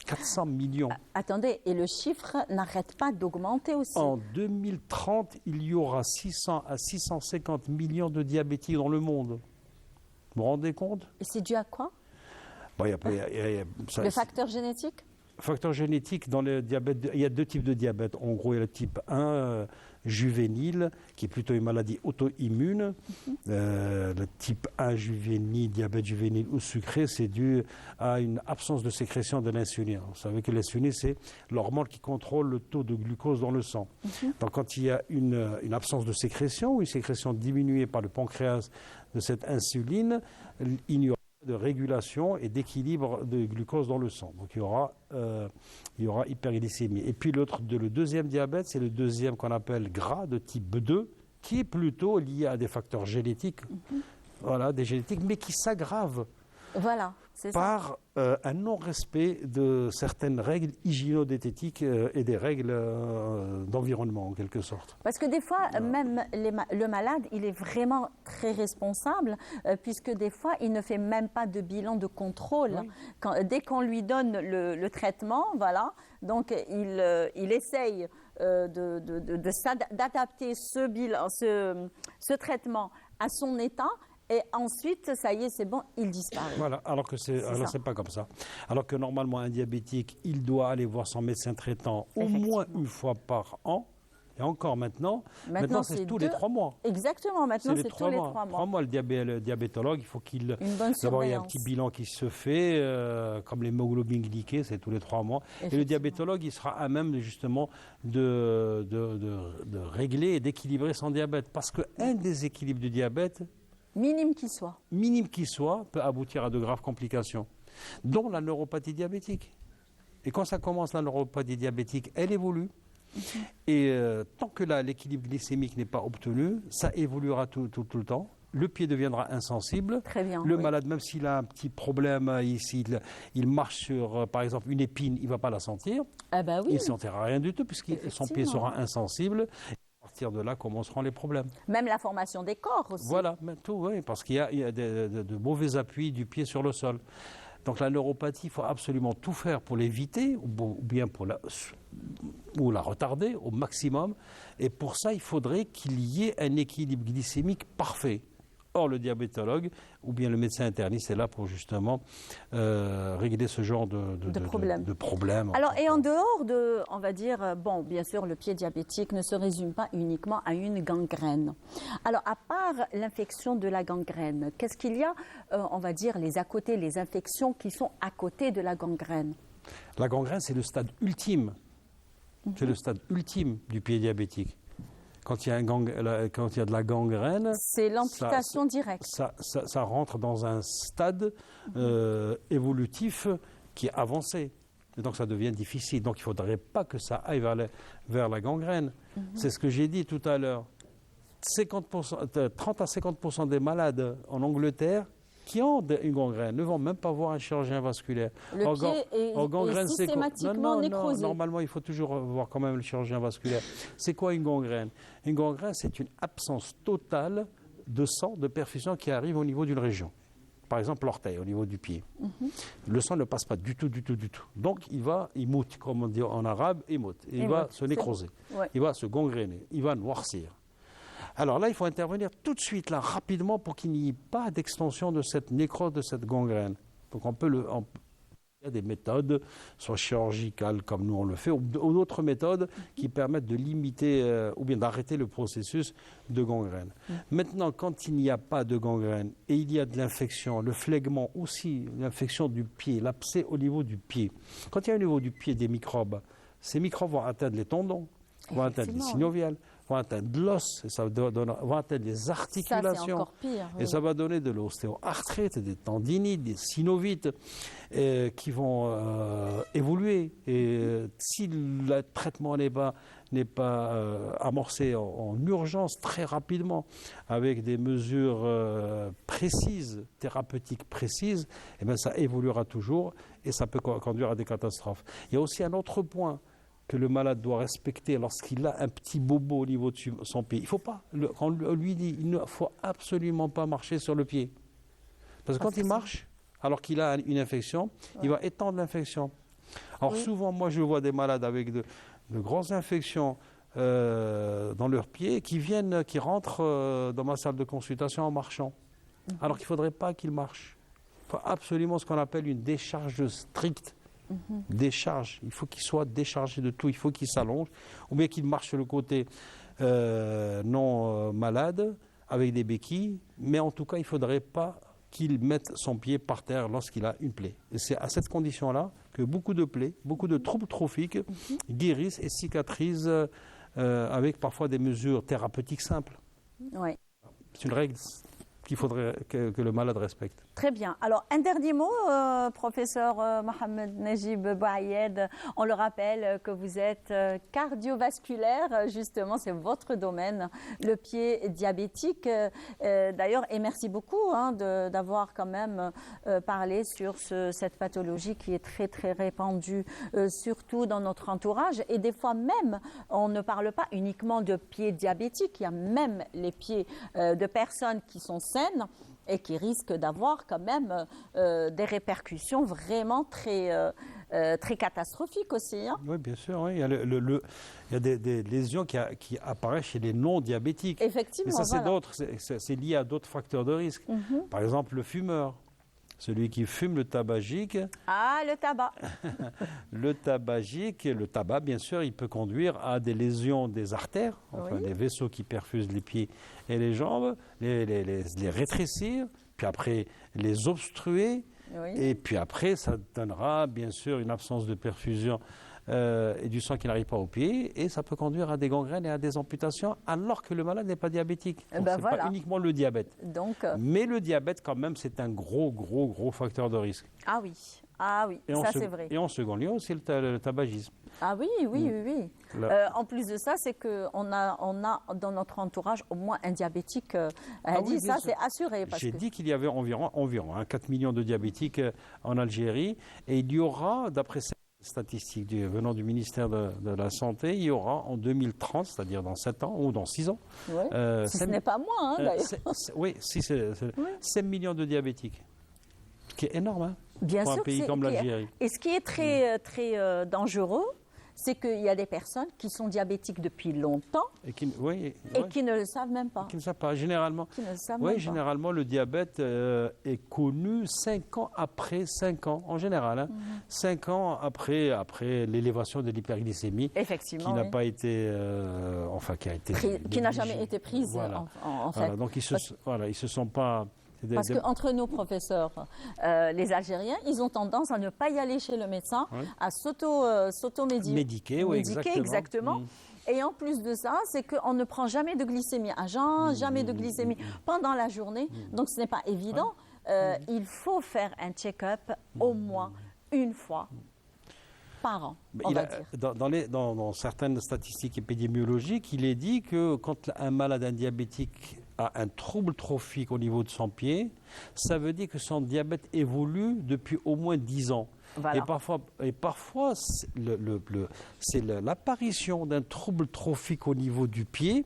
400 millions. Attendez, et le chiffre n'arrête pas d'augmenter aussi. En 2030, il y aura 600 à 650 millions de diabétiques dans le monde. Vous vous rendez compte? Et c'est dû à quoi? Le facteur génétique? Facteur génétique, dans le diabète, il y a deux types de diabète. En gros, il y a le type 1 juvénile, qui est plutôt une maladie auto-immune. Le type 1 juvénile, diabète juvénile ou sucré, c'est dû à une absence de sécrétion de l'insuline. Vous savez que l'insuline, c'est l'hormone qui contrôle le taux de glucose dans le sang. Donc, quand il y a une absence de sécrétion ou une sécrétion diminuée par le pancréas de cette insuline, il y aura de régulation et d'équilibre de glucose dans le sang. Donc il y aura hyperglycémie. Et puis le deuxième diabète, c'est le deuxième qu'on appelle gras de type 2, qui est plutôt lié à des facteurs génétiques, des génétiques, mais qui s'aggravent par un non-respect de certaines règles hygiéno-diététiques et des règles d'environnement en quelque sorte. Parce que des fois, même le malade, il est vraiment très responsable puisque des fois, il ne fait même pas de bilan de contrôle. Dès qu'on lui donne le traitement, donc il essaye d'adapter ce traitement à son état. Et ensuite, ça y est, c'est bon, il disparaît. Voilà, alors que c'est pas comme ça. Alors que normalement, un diabétique, il doit aller voir son médecin traitant au moins une fois par an. Et encore maintenant c'est tous les 3 mois. Exactement, maintenant c'est tous les 3 mois. 3 mois, le diabétologue, il faut qu'il... D'abord, il y a un petit bilan qui se fait, comme l'hémoglobine glyquée, c'est tous les 3 mois. Et le diabétologue, il sera à même justement de régler et d'équilibrer son diabète. Parce qu'un déséquilibre du diabète, minime qu'il soit, peut aboutir à de graves complications, dont la neuropathie diabétique. Et quand ça commence, la neuropathie diabétique, elle évolue. Et tant que l'équilibre glycémique n'est pas obtenu, ça évoluera tout le temps. Le pied deviendra insensible. Très bien, le malade, même s'il a un petit problème ici, il marche sur, par exemple, une épine, il ne va pas la sentir. Ah bah oui. Il ne sentira rien du tout, puisque son pied sera insensible. À partir de là commenceront les problèmes. Même la formation des corps aussi. Voilà, tout, oui, parce qu'il y a de mauvais appuis du pied sur le sol. Donc la neuropathie, il faut absolument tout faire pour l'éviter ou bien pour la retarder au maximum. Et pour ça, il faudrait qu'il y ait un équilibre glycémique parfait. Or, le diabétologue ou bien le médecin interniste est là pour justement régler ce genre de problèmes. Alors, et en dehors de, on va dire, bien sûr, le pied diabétique ne se résume pas uniquement à une gangrène. Alors, à part l'infection de la gangrène, qu'est-ce qu'il y a, on va dire, les infections qui sont à côté de la gangrène? La gangrène, c'est le stade ultime. C'est le stade ultime du pied diabétique. Quand il y a de la gangrène, c'est l'amputation directe. Ça rentre dans un stade évolutif qui est avancé. Et donc ça devient difficile. Donc il ne faudrait pas que ça aille vers la gangrène. C'est ce que j'ai dit tout à l'heure. 30 à 50% des malades en Angleterre qui ont une gangrène ne vont même pas voir un chirurgien vasculaire. Le pied est systématiquement nécrosé. Normalement, il faut toujours voir quand même le chirurgien vasculaire. C'est quoi une gangrène? Une gangrène, c'est une absence totale de sang, de perfusion qui arrive au niveau d'une région. Par exemple, l'orteil, au niveau du pied. Le sang ne passe pas du tout. Donc, il moute, comme on dit en arabe, il va se nécroser. Il va se gangréner, il va noircir. Alors là, il faut intervenir tout de suite, là, rapidement, pour qu'il n'y ait pas d'extension de cette nécrose, de cette gangrène. Donc il y des méthodes, soit chirurgicales comme nous on le fait, ou d'autres méthodes qui permettent de limiter ou bien d'arrêter le processus de gangrène. Maintenant, quand il n'y a pas de gangrène et il y a de l'infection, le phlegmon aussi, l'infection du pied, l'abcès au niveau du pied. Quand il y a au niveau du pied des microbes, ces microbes vont atteindre les tendons, vont atteindre les synoviales, vont atteindre l'os, vont atteindre les articulations. Ça, c'est encore pire. Et ça va donner de l'ostéoarthrite, des tendinites, des synovites qui vont évoluer. Et si le traitement n'est pas amorcé en urgence très rapidement, avec des mesures précises, thérapeutiques précises, eh bien ça évoluera toujours et ça peut conduire à des catastrophes. Il y a aussi un autre point que le malade doit respecter lorsqu'il a un petit bobo au niveau de son pied. Il faut pas, on lui dit, il ne faut absolument pas marcher sur le pied. Parce que quand il marche, alors qu'il a une infection, il va étendre l'infection. Alors souvent, moi je vois des malades avec de grosses infections dans leurs pieds qui rentrent dans ma salle de consultation en marchant. Alors qu'il ne faudrait pas qu'ils marchent. Il faut absolument ce qu'on appelle une décharge stricte. Décharge, il faut qu'il soit déchargé de tout, il faut qu'il s'allonge, ou bien qu'il marche sur le côté non malade, avec des béquilles, mais en tout cas, il ne faudrait pas qu'il mette son pied par terre lorsqu'il a une plaie. Et c'est à cette condition-là que beaucoup de plaies, beaucoup de troubles trophiques guérissent et cicatrisent avec parfois des mesures thérapeutiques simples. Oui. C'est une règle qu'il faudrait que le malade respecte. Très bien. Alors, un dernier mot, professeur Mohamed Najib Bouayed. On le rappelle que vous êtes cardiovasculaire, justement, c'est votre domaine, le pied diabétique. D'ailleurs, et merci beaucoup d'avoir quand même parlé sur cette pathologie qui est très, très répandue, surtout dans notre entourage. Et des fois même, on ne parle pas uniquement de pieds diabétiques. Il y a même les pieds de personnes qui sont saines et qui risquent d'avoir quand même des répercussions vraiment très, très catastrophiques aussi. Hein. Oui, bien sûr. Oui. Il y a des lésions qui apparaissent chez les non-diabétiques. Effectivement. Mais ça, c'est lié à d'autres facteurs de risque. Par exemple, le fumeur. Celui qui fume le tabagique. Ah, le tabac. Le tabac, bien sûr, il peut conduire à des lésions des artères, enfin des vaisseaux qui perfusent les pieds et les jambes, les rétrécir, puis après les obstruer, et puis après ça donnera bien sûr une absence de perfusion et du sang qui n'arrive pas aux pieds, et ça peut conduire à des gangrènes et à des amputations alors que le malade n'est pas diabétique. Ce n'est pas uniquement le diabète. Mais le diabète quand même c'est un gros facteur de risque. Ah oui, ça c'est vrai. Et en second lieu aussi le tabagisme. Ah oui. En plus de ça, c'est qu'on a dans notre entourage au moins un diabétique. Ça c'est assuré. J'ai dit qu'il y avait environ 4 millions de diabétiques en Algérie, et il y aura, d'après statistiques venant du ministère de la Santé, il y aura en 2030, c'est-à-dire dans 7 ans ou dans 6 ans. Ce n'est pas moins, d'ailleurs. 7 millions de diabétiques. Ce qui est énorme Bien pour sûr un pays comme l'Algérie. Et ce qui est très, très dangereux, c'est qu'il y a des personnes qui sont diabétiques depuis longtemps et qui ne le savent même pas. Qui ne savent pas. Généralement, généralement le diabète est connu 5 ans après 5 ans, en général. 5 ans après l'élévation de l'hyperglycémie. Effectivement. Qui n'a pas été. qui n'a jamais été prise, en fait. Donc ils se sont pas. Parce qu'entre nous, professeurs, les Algériens, ils ont tendance à ne pas y aller chez le médecin, à s'auto-médiquer. Exactement. Et en plus de ça, c'est qu'on ne prend jamais de glycémie à jeun, jamais de glycémie pendant la journée. Donc ce n'est pas évident. Il faut faire un check-up au moins une fois par an, on va dire. Dans certaines statistiques épidémiologiques, il est dit que quand un malade, un diabétique, a un trouble trophique au niveau de son pied, ça veut dire que son diabète évolue depuis au moins 10 ans. Voilà. Et parfois c'est l'apparition d'un trouble trophique au niveau du pied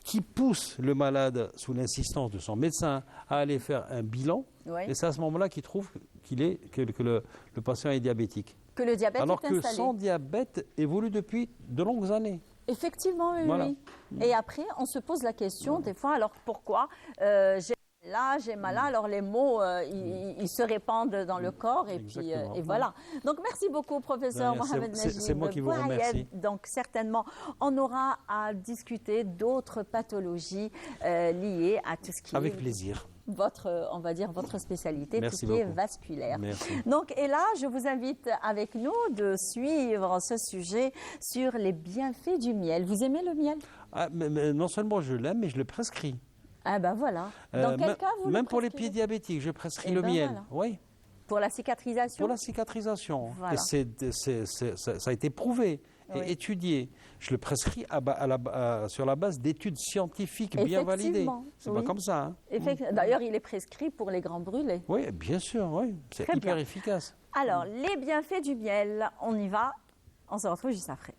qui pousse le malade, sous l'insistance de son médecin, à aller faire un bilan. Et c'est à ce moment-là qu'il trouve que le patient est diabétique. Que le diabète alors est installé. Que son diabète évolue depuis de longues années. Effectivement, oui. Et après, on se pose la question, des fois, alors pourquoi j'ai là, j'ai mal là. Alors les mots, ils se répandent dans le corps et puis et voilà. Donc merci beaucoup, professeur Mohamed Najib. C'est moi qui vous remercie. Donc certainement, on aura à discuter d'autres pathologies liées à tout ce qui Avec plaisir. On va dire votre spécialité, Merci tout ce qui est beaucoup. vasculaire. Merci. Donc, et là, je vous invite avec nous de suivre ce sujet sur les bienfaits du miel. Vous aimez le miel? Mais non seulement je l'aime, mais je le prescris. Ah ben voilà. Dans quel cas vous Même le pour les prescrivez? pieds diabétiques, je prescris Eh le ben miel. voilà. Oui. Pour la cicatrisation? Pour la cicatrisation. Voilà. Et ça a été prouvé Oui. et étudié. Je le prescris sur la base d'études scientifiques bien validées. Effectivement, C'est oui. pas comme ça. Hein. D'ailleurs, il est prescrit pour les grands brûlés. Oui, bien sûr, oui. C'est Très hyper bien. efficace. Alors, les bienfaits du miel, on y va. On se retrouve juste après.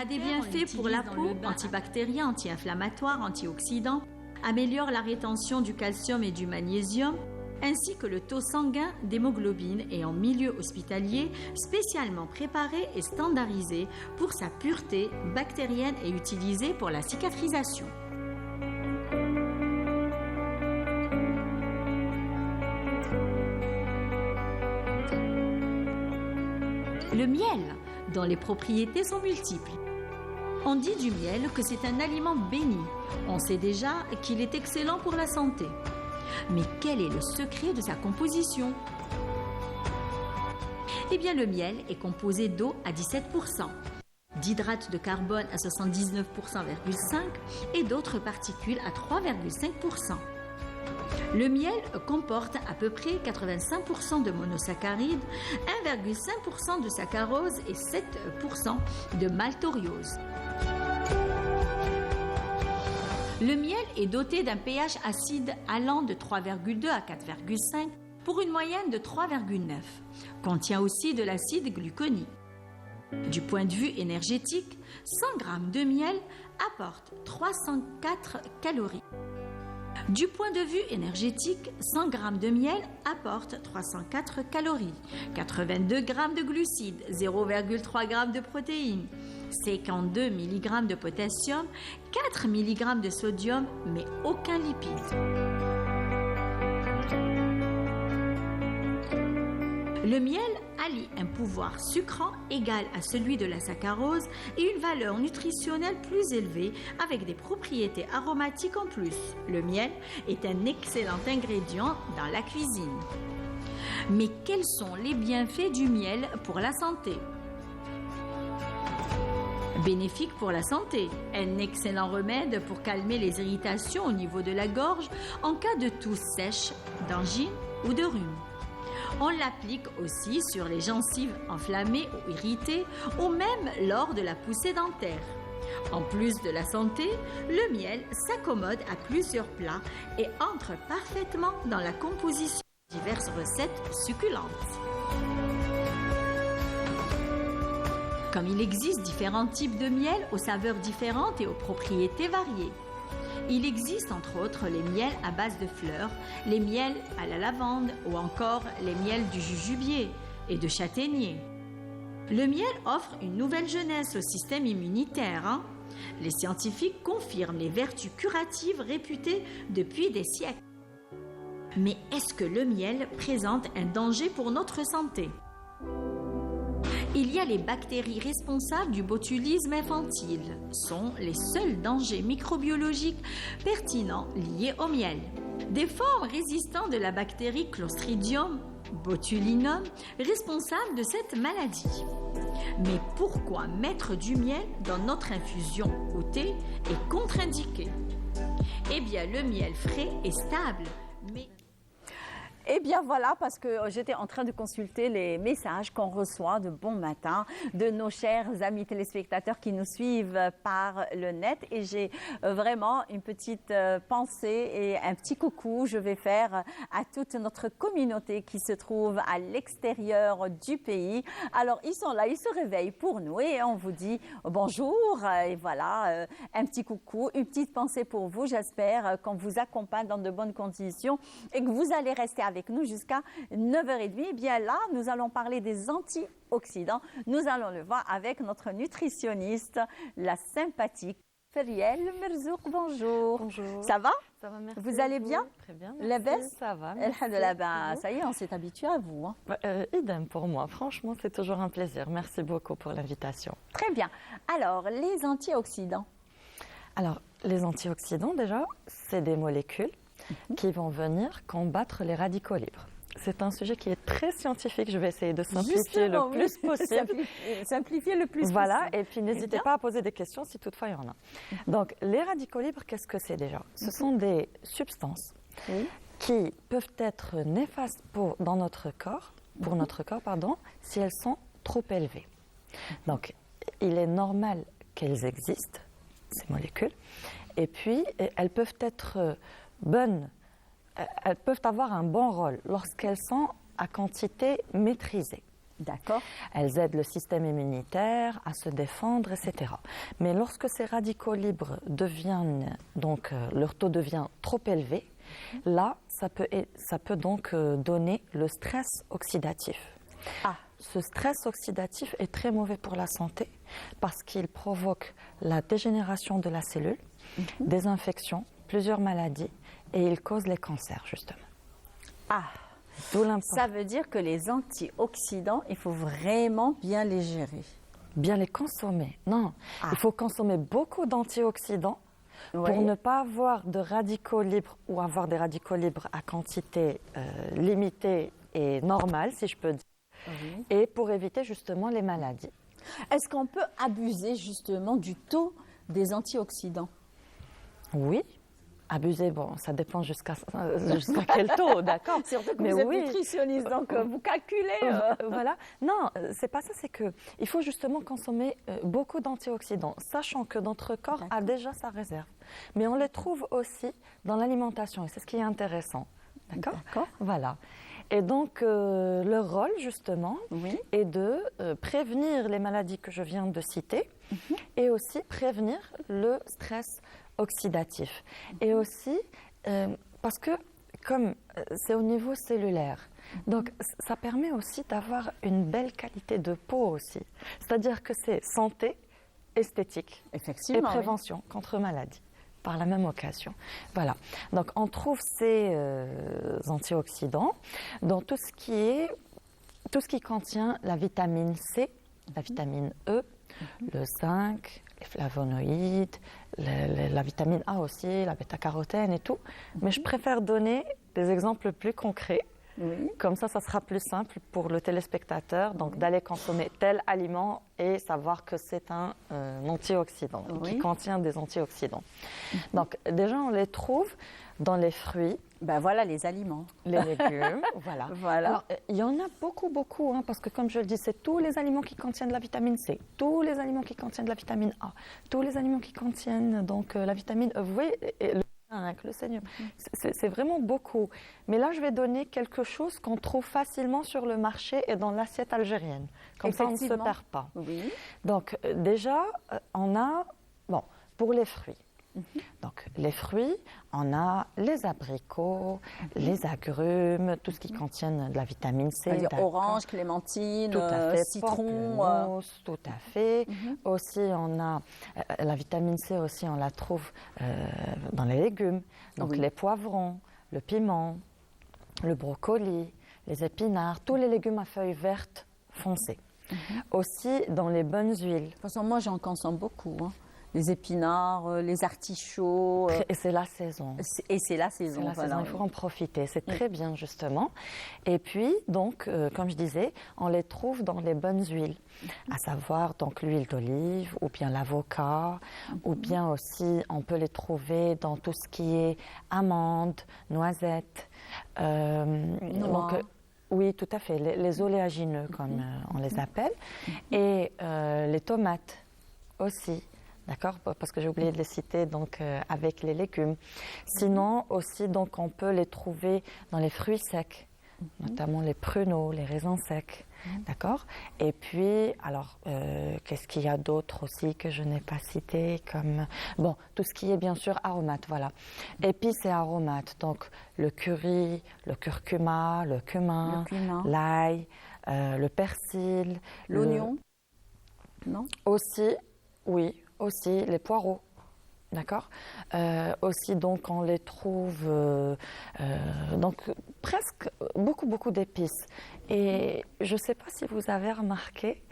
A des bienfaits pour la peau, antibactérien, anti-inflammatoire, antioxydant, améliore la rétention du calcium et du magnésium, ainsi que le taux sanguin d'hémoglobine et en milieu hospitalier spécialement préparé et standardisé pour sa pureté bactérienne et utilisé pour la cicatrisation. Le miel, dont les propriétés sont multiples. On dit du miel que c'est un aliment béni. On sait déjà qu'il est excellent pour la santé. Mais quel est le secret de sa composition? Eh bien, le miel est composé d'eau à 17%, d'hydrate de carbone à 79,5% et d'autres particules à 3,5%. Le miel comporte à peu près 85% de monosaccharides, 1,5% de saccharose et 7% de maltoriose. Le miel est doté d'un pH acide allant de 3,2 à 4,5 pour une moyenne de 3,9. Contient aussi de l'acide gluconique. Du point de vue énergétique, 100 g de miel apporte 304 calories. Du point de vue énergétique, 100 g de miel apporte 304 calories, 82 g de glucides, 0,3 g de protéines, 52 mg de potassium, 4 mg de sodium, mais aucun lipide. Le miel allie un pouvoir sucrant égal à celui de la saccharose et une valeur nutritionnelle plus élevée avec des propriétés aromatiques en plus. Le miel est un excellent ingrédient dans la cuisine. Mais quels sont les bienfaits du miel pour la santé? Bénéfique pour la santé, un excellent remède pour calmer les irritations au niveau de la gorge en cas de toux sèche, d'angine ou de rhume. On l'applique aussi sur les gencives enflammées ou irritées ou même lors de la poussée dentaire. En plus de la santé, le miel s'accommode à plusieurs plats et entre parfaitement dans la composition de diverses recettes succulentes. Comme il existe différents types de miel aux saveurs différentes et aux propriétés variées. Il existe entre autres les miels à base de fleurs, les miels à la lavande ou encore les miels du jujubier et de châtaignier. Le miel offre une nouvelle jeunesse au système immunitaire. Les scientifiques confirment les vertus curatives réputées depuis des siècles. Mais est-ce que le miel présente un danger pour notre santé ? Il y a les bactéries responsables du botulisme infantile, sont les seuls dangers microbiologiques pertinents liés au miel. Des formes résistantes de la bactérie Clostridium botulinum, responsable de cette maladie. Mais pourquoi mettre du miel dans notre infusion au thé est contre-indiqué? Eh bien, le miel frais est stable, mais... Eh bien voilà, parce que j'étais en train de consulter les messages qu'on reçoit de bon matin de nos chers amis téléspectateurs qui nous suivent par le net. Et j'ai vraiment une petite pensée et un petit coucou je vais faire à toute notre communauté qui se trouve à l'extérieur du pays. Alors ils sont là, ils se réveillent pour nous et on vous dit bonjour. Et voilà, un petit coucou, une petite pensée pour vous. J'espère qu'on vous accompagne dans de bonnes conditions et que vous allez rester avec nous jusqu'à 9h30. Et bien là, nous allons parler des antioxydants. Nous allons le voir avec notre nutritionniste, la sympathique Feriel Merzouk, bonjour. Bonjour. Ça va? Ça va, merci. Vous allez bien? Très bien. La merci. baisse? Ça va. merci. Alhamdulillah, ben, ça y est, on s'est habitué à vous. Hein. Idem pour moi. Franchement, c'est toujours un plaisir. Merci beaucoup pour l'invitation. Très bien. Alors, les antioxydants. Alors, les antioxydants, déjà, c'est des molécules qui vont venir combattre les radicaux libres. C'est un sujet qui est très scientifique. Je vais essayer de simplifier Justement, le plus oui. possible. Simplifier le plus Voilà, possible. et puis n'hésitez bien. pas à poser des questions si toutefois il y en a. Donc, les radicaux libres, qu'est-ce que c'est déjà? Ce sont des substances Oui. qui peuvent être néfastes dans notre corps, si elles sont trop élevées. Donc, il est normal qu'elles existent, ces molécules, et puis elles peuvent être bonnes, elles peuvent avoir un bon rôle lorsqu'elles sont à quantité maîtrisée. D'accord. Elles aident le système immunitaire à se défendre, etc. Mais lorsque ces radicaux libres deviennent, donc leur taux devient trop élevé, là, ça peut donc donner le stress oxydatif. Ah. Ce stress oxydatif est très mauvais pour la santé parce qu'il provoque la dégénération de la cellule, des infections, plusieurs maladies et il cause les cancers, justement. Ah. D'où l'importance. Ça veut dire que les antioxydants, il faut vraiment bien les gérer. Bien les consommer. Non, il faut consommer beaucoup d'antioxydants Oui. pour ne pas avoir de radicaux libres ou avoir des radicaux libres à quantité limitée et normale, si je peux dire, et pour éviter justement les maladies. Est-ce qu'on peut abuser justement du taux des antioxydants? Oui, abuser, bon, ça dépend jusqu'à quel taux, d'accord. Surtout que Mais vous êtes oui. nutritionniste, donc vous calculez. Voilà. Non, c'est pas ça, c'est que il faut justement consommer beaucoup d'antioxydants, sachant que notre corps a déjà sa réserve. Mais on les trouve aussi dans l'alimentation, et c'est ce qui est intéressant. D'accord. D'accord. Voilà. Et donc, leur rôle, justement, Oui. est de prévenir les maladies que je viens de citer et aussi prévenir le stress oxydatif. Et aussi, parce que comme c'est au niveau cellulaire, donc ça permet aussi d'avoir une belle qualité de peau aussi. C'est-à-dire que c'est santé, esthétique Effectivement. et prévention contre maladies par la même occasion. Voilà. Donc on trouve ces antioxydants dans tout ce qui contient la vitamine C, la vitamine E, le zinc, les flavonoïdes, la vitamine A aussi, la bêta-carotène et tout. Mais je préfère donner des exemples plus concrets. Oui. Comme ça sera plus simple pour le téléspectateur donc d'aller consommer tel aliment et savoir que c'est un antioxydant, qui contient des antioxydants. Donc déjà, on les trouve dans les fruits, Ben voilà les aliments. les légumes, voilà. Voilà. Alors, il y en a beaucoup, hein, parce que comme je le dis, c'est tous les aliments qui contiennent de la vitamine C, tous les aliments qui contiennent de la vitamine A, tous les aliments qui contiennent donc la vitamine E. Vous voyez, le Seigneur, c'est vraiment beaucoup. Mais là, je vais donner quelque chose qu'on trouve facilement sur le marché et dans l'assiette algérienne. Comme ça, on ne se perd pas. Oui. Donc, déjà, on a, bon, pour les fruits. Donc, les fruits, on a les abricots, les agrumes, tout ce qui contient de la vitamine C. C'est-à-dire d'accord. orange, clémentine, Tout à fait, citron. pamplemousse, tout à fait. Aussi, on a la vitamine C aussi, on la trouve dans les légumes. Donc Oui. les poivrons, le piment, le brocoli, les épinards, tous les légumes à feuilles vertes foncées. Aussi dans les bonnes huiles. De toute façon, moi, j'en consomme beaucoup. Hein. Les épinards, les artichauts. Et c'est la saison. Et c'est la saison. C'est la voilà, saison, il faut en profiter, c'est très bien justement. Et puis, donc, comme je disais, on les trouve dans les bonnes huiles, à savoir donc l'huile d'olive ou bien l'avocat, ou bien aussi on peut les trouver dans tout ce qui est amandes, noisettes, Noix. oui, tout à fait, les oléagineux comme on les appelle, et les tomates aussi. D'accord, parce que j'ai oublié de les citer donc avec les légumes. Sinon aussi donc on peut les trouver dans les fruits secs, notamment les pruneaux, les raisins secs. D'accord. Et puis alors qu'est-ce qu'il y a d'autre aussi que je n'ai pas cité comme bon tout ce qui est bien sûr aromate, voilà. Épices et aromates, donc le curry, le curcuma, le cumin, l'ail, le persil, l'oignon. Non. Aussi, oui. Aussi les poireaux, D'accord. Aussi, donc, on les trouve donc presque beaucoup d'épices. Et je ne sais pas si vous avez remarqué,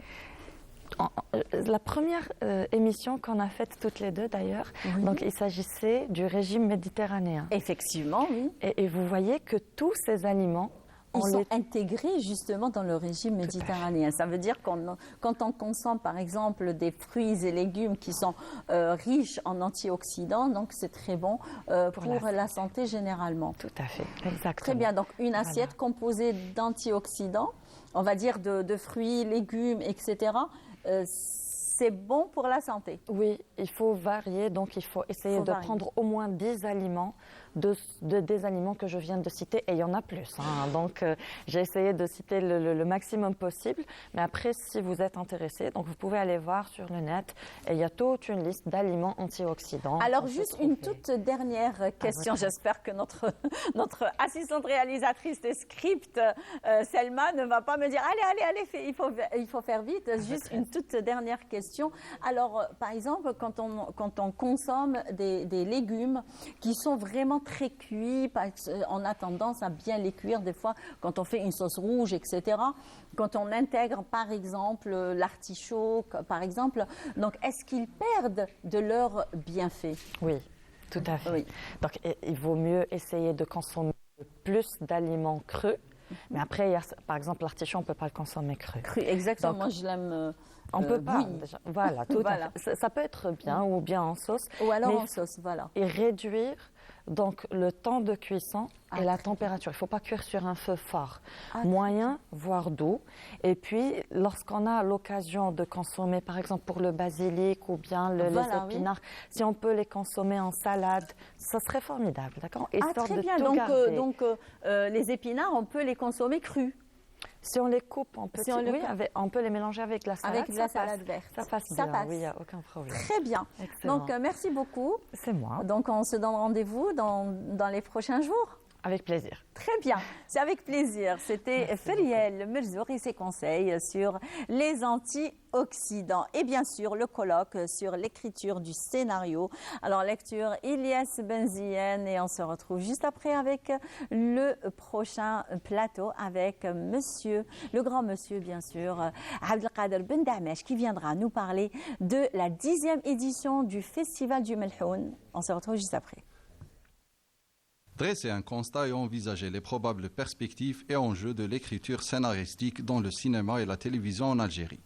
la première émission qu'on a faite toutes les deux d'ailleurs, donc il s'agissait du régime méditerranéen. Effectivement, oui. Et vous voyez que tous ces aliments, ils sont intégrés justement dans le régime méditerranéen. Ça veut dire quand on consomme par exemple des fruits et légumes qui sont riches en antioxydants, donc c'est très bon pour la santé généralement. Tout à fait, exactement. Très bien, donc une assiette composée d'antioxydants, on va dire de fruits, légumes, etc. C'est bon pour la santé. Oui, il faut varier, donc il faut essayer de prendre au moins 10 aliments des aliments que je viens de citer, et il y en a plus. Donc j'ai essayé de citer le maximum possible, mais après si vous êtes intéressé, donc vous pouvez aller voir sur le net, et il y a toute une liste d'aliments antioxydants. Alors juste une toute dernière question, j'espère que notre assistante réalisatrice de script, Selma, ne va pas me dire allez, il faut faire vite. Juste une toute dernière question. Alors par exemple, quand on consomme des légumes qui sont vraiment très cuits, on a tendance à bien les cuire des fois quand on fait une sauce rouge, etc. Quand on intègre par exemple l'artichaut, par exemple, donc est-ce qu'ils perdent de leurs bienfaits? Oui, tout à fait. Oui. Donc il vaut mieux essayer de consommer plus d'aliments crus, mais après, par exemple, l'artichaut, on ne peut pas le consommer cru. Cru, exactement. Donc, moi, je l'aime. On ne peut pas. Déjà. Voilà, tout à fait. Ça peut être bien ou bien en sauce. Ou alors en sauce, voilà. Et réduire donc le temps de cuisson et la température. Il ne faut pas cuire sur un feu fort. Moyen, voire doux. Et puis, lorsqu'on a l'occasion de consommer, par exemple, pour le basilic ou bien les épinards, si on peut les consommer en salade, ça serait formidable, d'accord? Très bien. Donc, les épinards, on peut les consommer crus. Si on les coupe en petits, on peut les mélanger avec la salade. Avec la salade verte. Ça passe bien, oui, il n'y a aucun problème. Très bien. Excellent. Donc, merci beaucoup. C'est moi. Donc, on se donne rendez-vous dans les prochains jours. Avec plaisir. Très bien, c'est avec plaisir. C'était Feriel Merzouk et ses conseils sur les antioxydants. Et bien sûr, le colloque sur l'écriture du scénario. Alors, lecture Ilyas Benzien, et on se retrouve juste après avec le prochain plateau avec le grand monsieur, bien sûr, Abdelkader Ben Damesh, qui viendra nous parler de la 10e édition du Festival du Melhoun. On se retrouve juste après. Dresser un constat et envisager les probables perspectives et enjeux de l'écriture scénaristique dans le cinéma et la télévision en Algérie.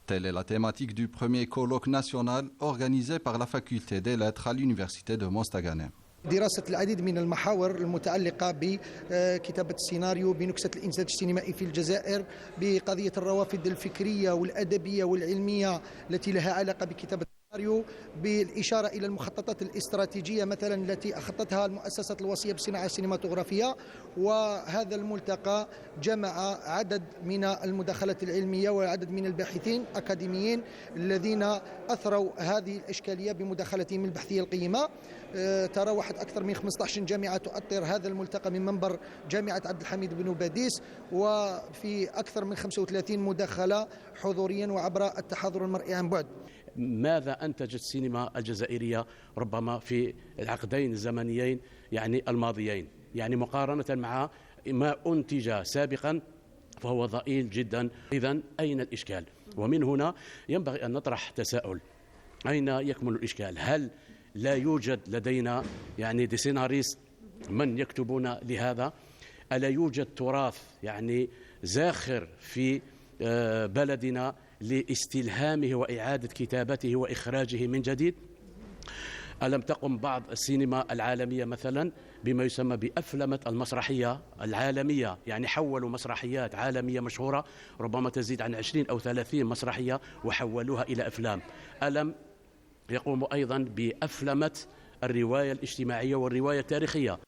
Telle est la thématique du premier colloque national organisé par la faculté des lettres à l'université de Mostaganem. دراسة العديد من المحاور المتعلقة بكتابة السيناريو، بنكسة الإنتاج السينمائي في الجزائر، بقضية الروافد الفكرية والأدبية والعلمية التي لها علاقة بكتابة السيناريو، بالإشارة إلى المخططات الاستراتيجية مثلا التي أخطتها المؤسسة الوصية بالصناعة السينماتوغرافية. وهذا الملتقى جمع عدد من المداخلات العلمية وعدد من الباحثين الأكاديميين الذين أثروا هذه الإشكالية بمداخلتهم البحثية القيمة. تراوحت أكثر من 15 جامعة تؤطر هذا الملتقى من منبر جامعة عبد الحميد بن باديس، وفي أكثر من 35 مداخلة حضوريا وعبر التحاضر المرئي عن بعد. ماذا أنتجت السينما الجزائرية ربما في العقدين الزمنيين يعني الماضيين، يعني مقارنة مع ما أنتج سابقا فهو ضئيل جدا. إذن أين الإشكال؟ ومن هنا ينبغي أن نطرح تساؤل: أين يكمن الإشكال؟ هل لا يوجد لدينا يعني دي سيناريست من يكتبون لهذا؟ ألا يوجد تراث يعني زاخر في بلدنا لاستلهامه وإعادة كتابته وإخراجه من جديد؟ ألم تقم بعض السينما العالمية مثلا بما يسمى بأفلمة المسرحية العالمية، يعني حولوا مسرحيات عالمية مشهورة ربما تزيد عن 20 أو 30 مسرحية وحولوها إلى أفلام. ألم يقوموا أيضا بأفلمة الرواية الاجتماعية والرواية التاريخية؟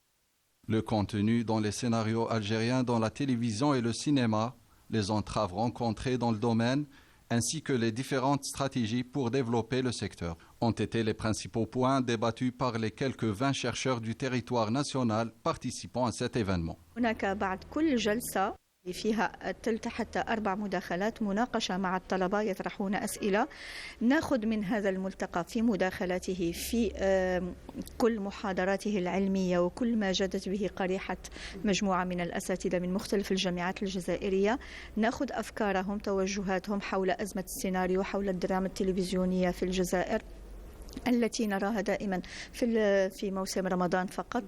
Le contenu dans les scénarios algériens dans la télévision et le cinéma, les entraves rencontrées dans le domaine, ainsi que les différentes stratégies pour développer le secteur, ont été les principaux points débattus par les quelques 20 chercheurs du territoire national participant à cet événement. هناك بعد كل جلسة فيها 3 حتى 4 مداخلات مناقشة مع الطلبة يطرحون أسئلة. ناخذ من هذا الملتقى في مداخلاته في كل محاضراته العلمية وكل ما جادت به قريحة مجموعة من الأساتذة من مختلف الجامعات الجزائرية، ناخذ أفكارهم توجهاتهم حول أزمة السيناريو، حول الدراما التلفزيونية في الجزائر التي نراها دائما في موسم رمضان فقط.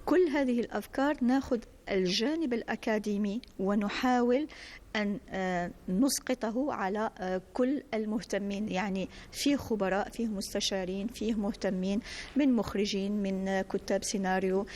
كل هذه الأفكار ناخذ الجانب الأكاديمي ونحاول أن نسقطه على كل المهتمين، يعني فيه خبراء، فيه مستشارين، فيه مهتمين، من مخرجين، من كتاب سيناريو،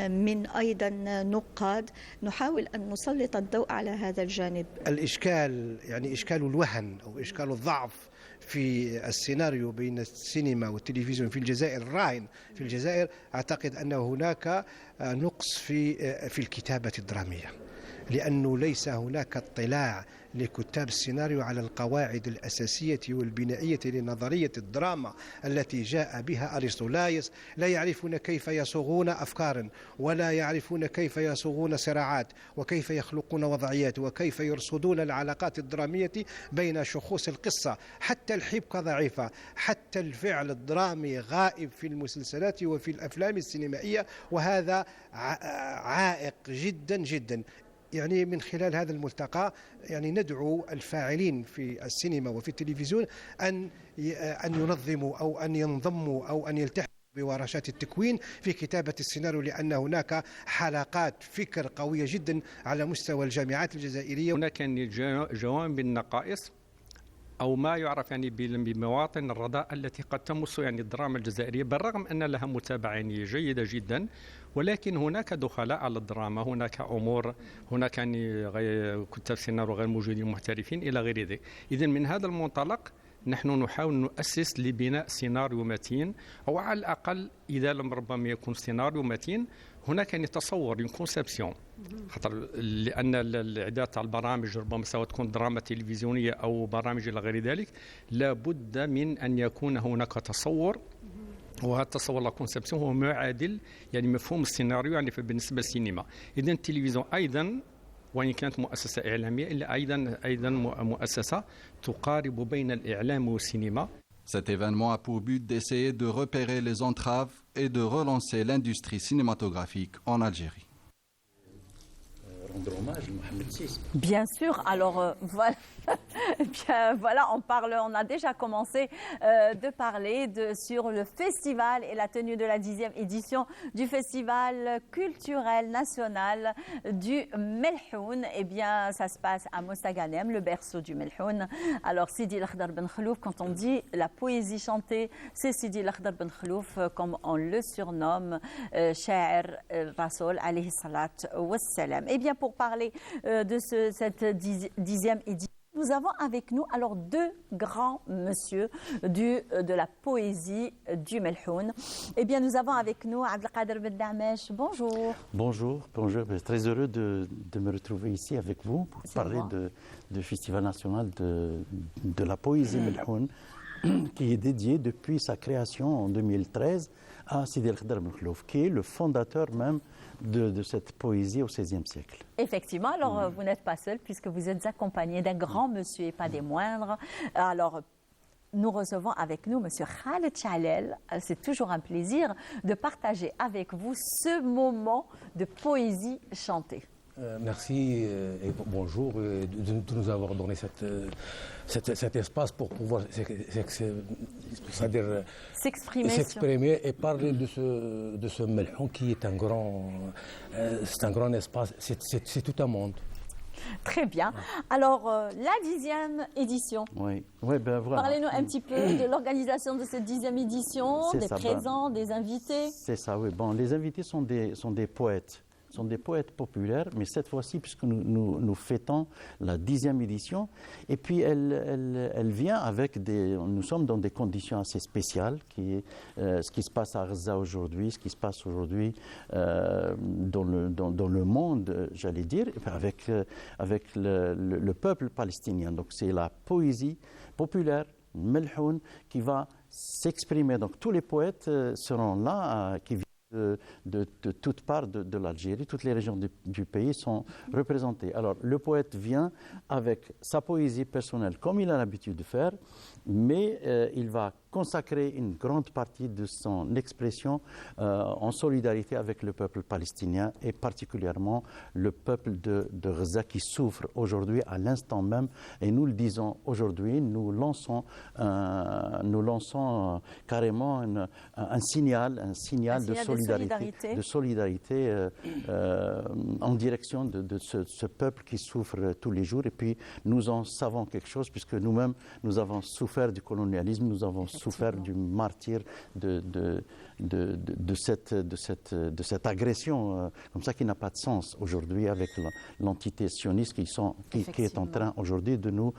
من أيضا نقاد. نحاول أن نسلط الضوء على هذا الجانب. الإشكال يعني إشكال الوهن أو إشكال الضعف في السيناريو بين السينما والتلفزيون في الجزائر راهن في الجزائر. أعتقد أن هناك نقص في الكتابة الدرامية، لأنه ليس هناك اطلاع لكتاب السيناريو على القواعد الأساسية والبنائية لنظرية الدراما التي جاء بها أرسطولايس. لا يعرفون كيف يصوغون أفكارا، ولا يعرفون كيف يصوغون صراعات، وكيف يخلقون وضعيات، وكيف يرصدون العلاقات الدرامية بين شخوص القصة. حتى الحبكة ضعيفة، حتى الفعل الدرامي غائب في المسلسلات وفي الأفلام السينمائية، وهذا عائق جدا جدا. يعني من خلال هذا الملتقى يعني ندعو الفاعلين في السينما وفي التلفزيون أن ينظموا أو أن ينضموا أو أن يلتحقوا بورشات التكوين في كتابة السيناريو، لأن هناك حلقات فكر قوية جدا على مستوى الجامعات الجزائرية. هناك جوانب النقائص أو ما يعرف يعني بمواطن الرضاء التي قد تمس يعني الدراما الجزائرية، بالرغم أن لها متابعة يعني جيدة جدا، ولكن هناك دخلاء على الدراما، هناك أمور، هناك يعني كتاب سيناريو غير موجودين محترفين إلى غير ذلك. إذن من هذا المنطلق نحن نحاول نؤسس لبناء سيناريو متين، أو على الأقل إذا لم ربما يكون سيناريو متين هناك يعني تصور كونسبسيون، خاطر لأن الإعداد تاع البرامج ربما سواء تكون دراما تلفزيونية أو برامج إلى غير ذلك، لابد من أن يكون هناك تصور، وهذا التصور لا كونسبسيون هو معادل يعني مفهوم السيناريو يعني بالنسبة للسينما. إذن التلفزيون أيضا وإن كانت مؤسسة إعلامية إلا أيضا مؤسسة تقارب بين الإعلام والسينما. Cet événement a pour but d'essayer de repérer les entraves et de relancer l'industrie cinématographique en Algérie. Rendre hommage à Mohamed VI. Bien sûr, alors voilà. Bien, voilà, on a déjà commencé de parler sur le festival et la tenue de la 10e édition du festival culturel national du Melhoun. Eh bien, ça se passe à Mostaganem, le berceau du Melhoun. Alors, Sidi El Khdar Ben Khlouf, quand on dit la poésie chantée, c'est Sidi El Khdar Ben Khlouf, comme on le surnomme, Sha'ir Rasoul, alayhi salat wassalam. Eh bien, pour parler de cette 10e édition, nous avons avec nous alors deux grands monsieur de la poésie du Melhoun. Eh bien, nous avons avec nous Abdelkader Ben Damesh. Bonjour. Bonjour. Je suis très heureux de me retrouver ici avec vous pour parler du Festival national de la poésie Melhoun, qui est dédié depuis sa création en 2013 à Sidi El Khdar Ben Khlouf, qui est le fondateur même de cette poésie au XVIe siècle. Effectivement, alors vous n'êtes pas seul puisque vous êtes accompagné d'un grand monsieur et pas des moindres. Alors, nous recevons avec nous monsieur Khaled Chalel. C'est toujours un plaisir de partager avec vous ce moment de poésie chantée. Merci et bonjour de nous avoir donné cet espace pour pouvoir s'exprimer et parler de ce Melhoun qui est un grand espace, c'est tout un monde. Très bien. Alors, la 10e édition. Oui, ben voilà. Parlez-nous un petit peu de l'organisation de cette 10e édition, des présents, des invités. C'est ça, oui. Bon, les invités sont des poètes. Sont des poètes populaires, mais cette fois-ci, puisque nous fêtons la 10e édition, et puis elle vient avec nous sommes dans des conditions assez spéciales, ce qui se passe à Gaza aujourd'hui, ce qui se passe aujourd'hui dans le monde, j'allais dire, avec le peuple palestinien. Donc c'est la poésie populaire, Melhoun, qui va s'exprimer. Donc tous les poètes seront là, qui viennent de toutes parts de l'Algérie. Toutes les régions du pays sont représentées. Alors, le poète vient avec sa poésie personnelle, comme il a l'habitude de faire, mais il va consacrer une grande partie de son expression en solidarité avec le peuple palestinien et particulièrement le peuple de Gaza qui souffre aujourd'hui à l'instant même. Et nous le disons aujourd'hui, nous lançons carrément un signal de solidarité en direction de ce peuple qui souffre tous les jours. Et puis nous en savons quelque chose puisque nous-mêmes, nous avons souffert du colonialisme, nous avons souffert du martyre de cette agression comme ça qui n'a pas de sens aujourd'hui avec l'entité sioniste qui est en train aujourd'hui de nous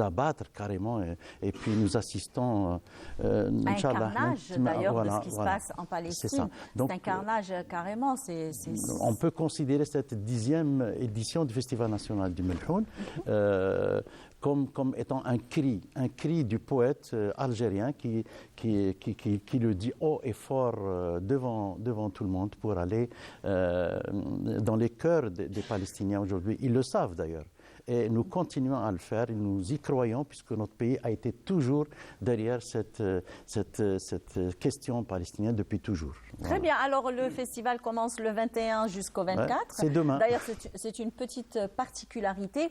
abattre carrément et puis nous assistons un carnage d'ailleurs de ce qui se passe en Palestine. C'est un carnage carrément. On peut considérer cette 10e édition du Festival national du Melhoun comme étant un cri du poète algérien qui le dit haut et fort devant tout le monde pour aller dans les cœurs des Palestiniens aujourd'hui. Ils le savent d'ailleurs. Et nous continuons à le faire et nous y croyons puisque notre pays a été toujours derrière cette question palestinienne depuis toujours. Très bien. Alors le festival commence le 21 jusqu'au 24. Ouais, c'est demain. D'ailleurs, c'est une petite particularité.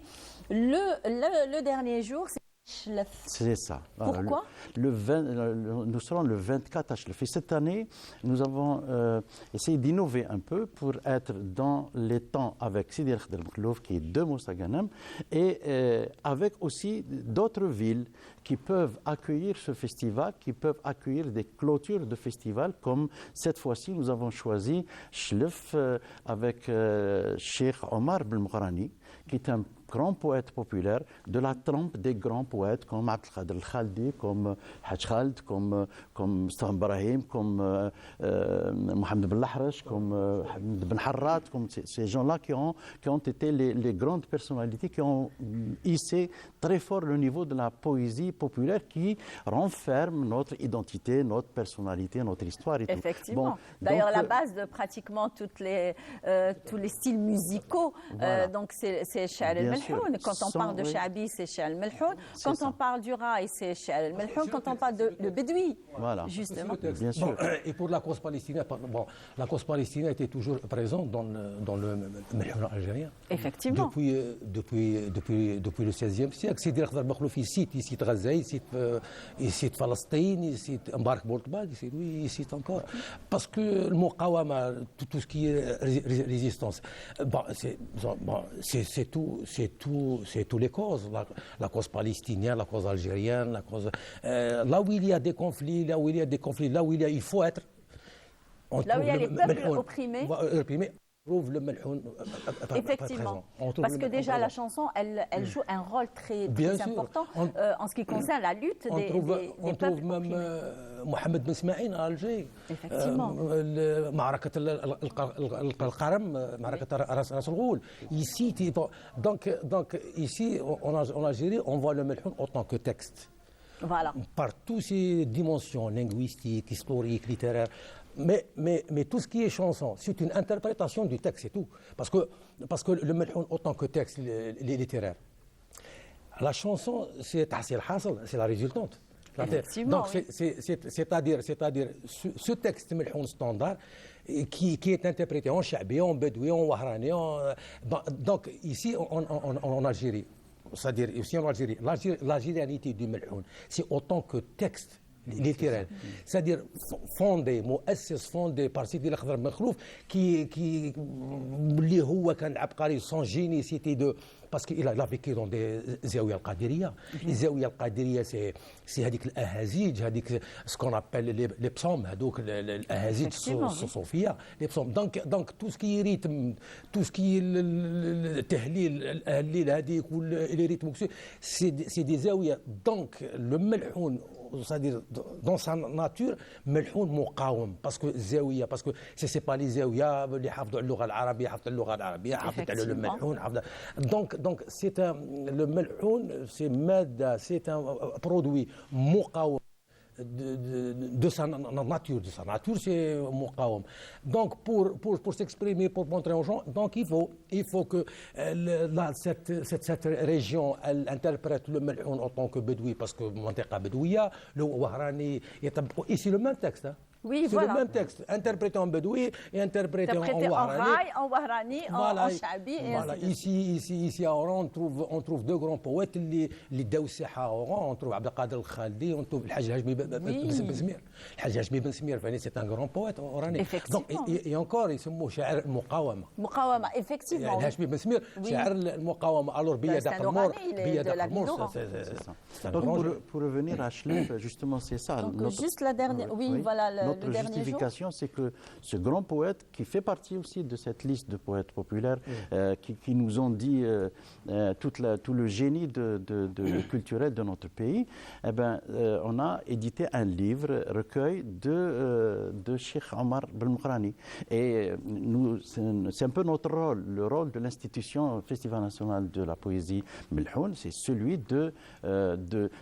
Le dernier jour, c'est ça. Pourquoi nous serons le 24 à Chlef. Et cette année, nous avons essayé d'innover un peu pour être dans les temps avec Sidi El Khdr Mkhlouf, qui est de Moussa Ghanem, et avec aussi d'autres villes qui peuvent accueillir ce festival, qui peuvent accueillir des clôtures de festival, comme cette fois-ci, nous avons choisi Chlef avec Cheikh Omar Belmghrani, qui est un grand poète populaire de la trempe des grands poètes comme Abd el-Khader el-Khaldi, comme Haj Khald, comme Stam Brahim, comme Mohamed Ben Lahrash, comme Hamid Ben Harrat, comme ces gens-là qui ont été les grandes personnalités qui ont hissé très fort le niveau de la poésie populaire qui renferme notre identité, notre personnalité, notre histoire et Effectivement. Bon, d'ailleurs, la base de pratiquement tous les styles musicaux, voilà. Donc c'est Sha'ar el-Melhoun. Quand on parle de Sha'abi, c'est Sha'ar el-Melhoun. Quand on parle du Raï, c'est Sha'ar el-Melhoun. Quand on parle de Bédoui, voilà. Justement. Bien sûr. Et pour la cause palestinienne, la cause palestinienne était toujours présente dans le Melhoun algérien. Effectivement. Depuis le XVIe siècle. Sidi El Khdr Mkhlouf, il cite Gaza, il cite Palestine, il cite Mbarak Bourtbal, il cite encore. Parce que le Muqawama, tout ce qui est résistance, c'est tous les causes. La cause palestinienne, la cause algérienne, la cause. Là où il y a des conflits, là où il faut être. Là où il y a les peuples opprimés. On trouve le Melhoun. Effectivement. Parce que déjà, la chanson, elle joue un rôle très important en ce qui concerne la lutte des peuples opprimés. On trouve même Mohamed Ben Ismaïl à Alger. Effectivement. معركة القرم, معركة راس الغول. Ici, donc ici, en Algérie, on voit le Melhoun en tant que texte. Voilà. Par toutes ses dimensions linguistiques, historiques, littéraires. Mais tout ce qui est chanson, c'est une interprétation du texte, c'est tout. Parce que le Melhoun, en tant que texte littéraire, la chanson, c'est la résultante. Donc, c'est-à-dire ce texte Melhoun standard qui est interprété en Cha'bi, en Bedoui, en Wahrani. Donc, ici, en Algérie, c'est-à-dire ici en Algérie, l'algérianité du Melhoun, c'est autant que texte littéraire, c'est-à-dire fondé par Sidi El Khdr Mkhlouf qui اللي هو كان عبقري son génie c'était de parce qu'il a vécu dans des زاوية القادرية. Les زاوية القادرية c'est هذيك الأهازيج, هذيك ce qu'on appelle les psaumes, هذوك الأهازيج الصوفية, les psaumes. Donc tout ce qui est rythme, tout ce qui est التهليل الهليل هذيك les rythmes, c'est des زاوية. Donc le Melhoun, c'est-à-dire dans sa nature, Melhoun مقاوم parce que زاوية, parce que c'est pas les زاوية اللي حافظوا على اللغة العربية, حافظ اللغة العربية, حافظ على le Melhoun, donc le Melhoun, c'est un produit مقاوم de sa nature. De sa nature, c'est Muqawam. Donc, pour s'exprimer, pour montrer aux gens, donc il faut que cette région, elle interprète le Melhoun en tant que Bedoui, parce que Mantiqa Bedouia, le Wahrani, ici le même texte. Hein. Oui, c'est le même texte, interprété en bedoui et interprété en Wahrani. En Wahrani, voilà, en Chabi. Voilà. Ici à Oran, on trouve deux grands poètes, les Daoussiha à Oran, on trouve Abdelkader Al-Khaldi, on trouve Al-Hajj Hajmi Ben Smir. Al-Hajj Hajmi Ben Smir, c'est un grand poète orani. Effectivement. Donc, et encore, il se mot Sha'ir Muqawama. Muqawama, effectivement. Al-Hajj Hajmi Ben Smir, Sha'ir Muqawama. Alors, Biya Dakhmour, c'est donc pour revenir à Chlef, justement, c'est ça. Donc, juste la dernière, voilà. Notre justification, c'est que ce grand poète, qui fait partie aussi de cette liste de poètes populaires, qui nous ont dit tout le génie culturel de notre pays, eh ben, on a édité un livre, recueil de Cheikh Omar Belmokrani. Et c'est un peu notre rôle, le rôle de l'institution Festival national de la poésie Melhoun, c'est celui de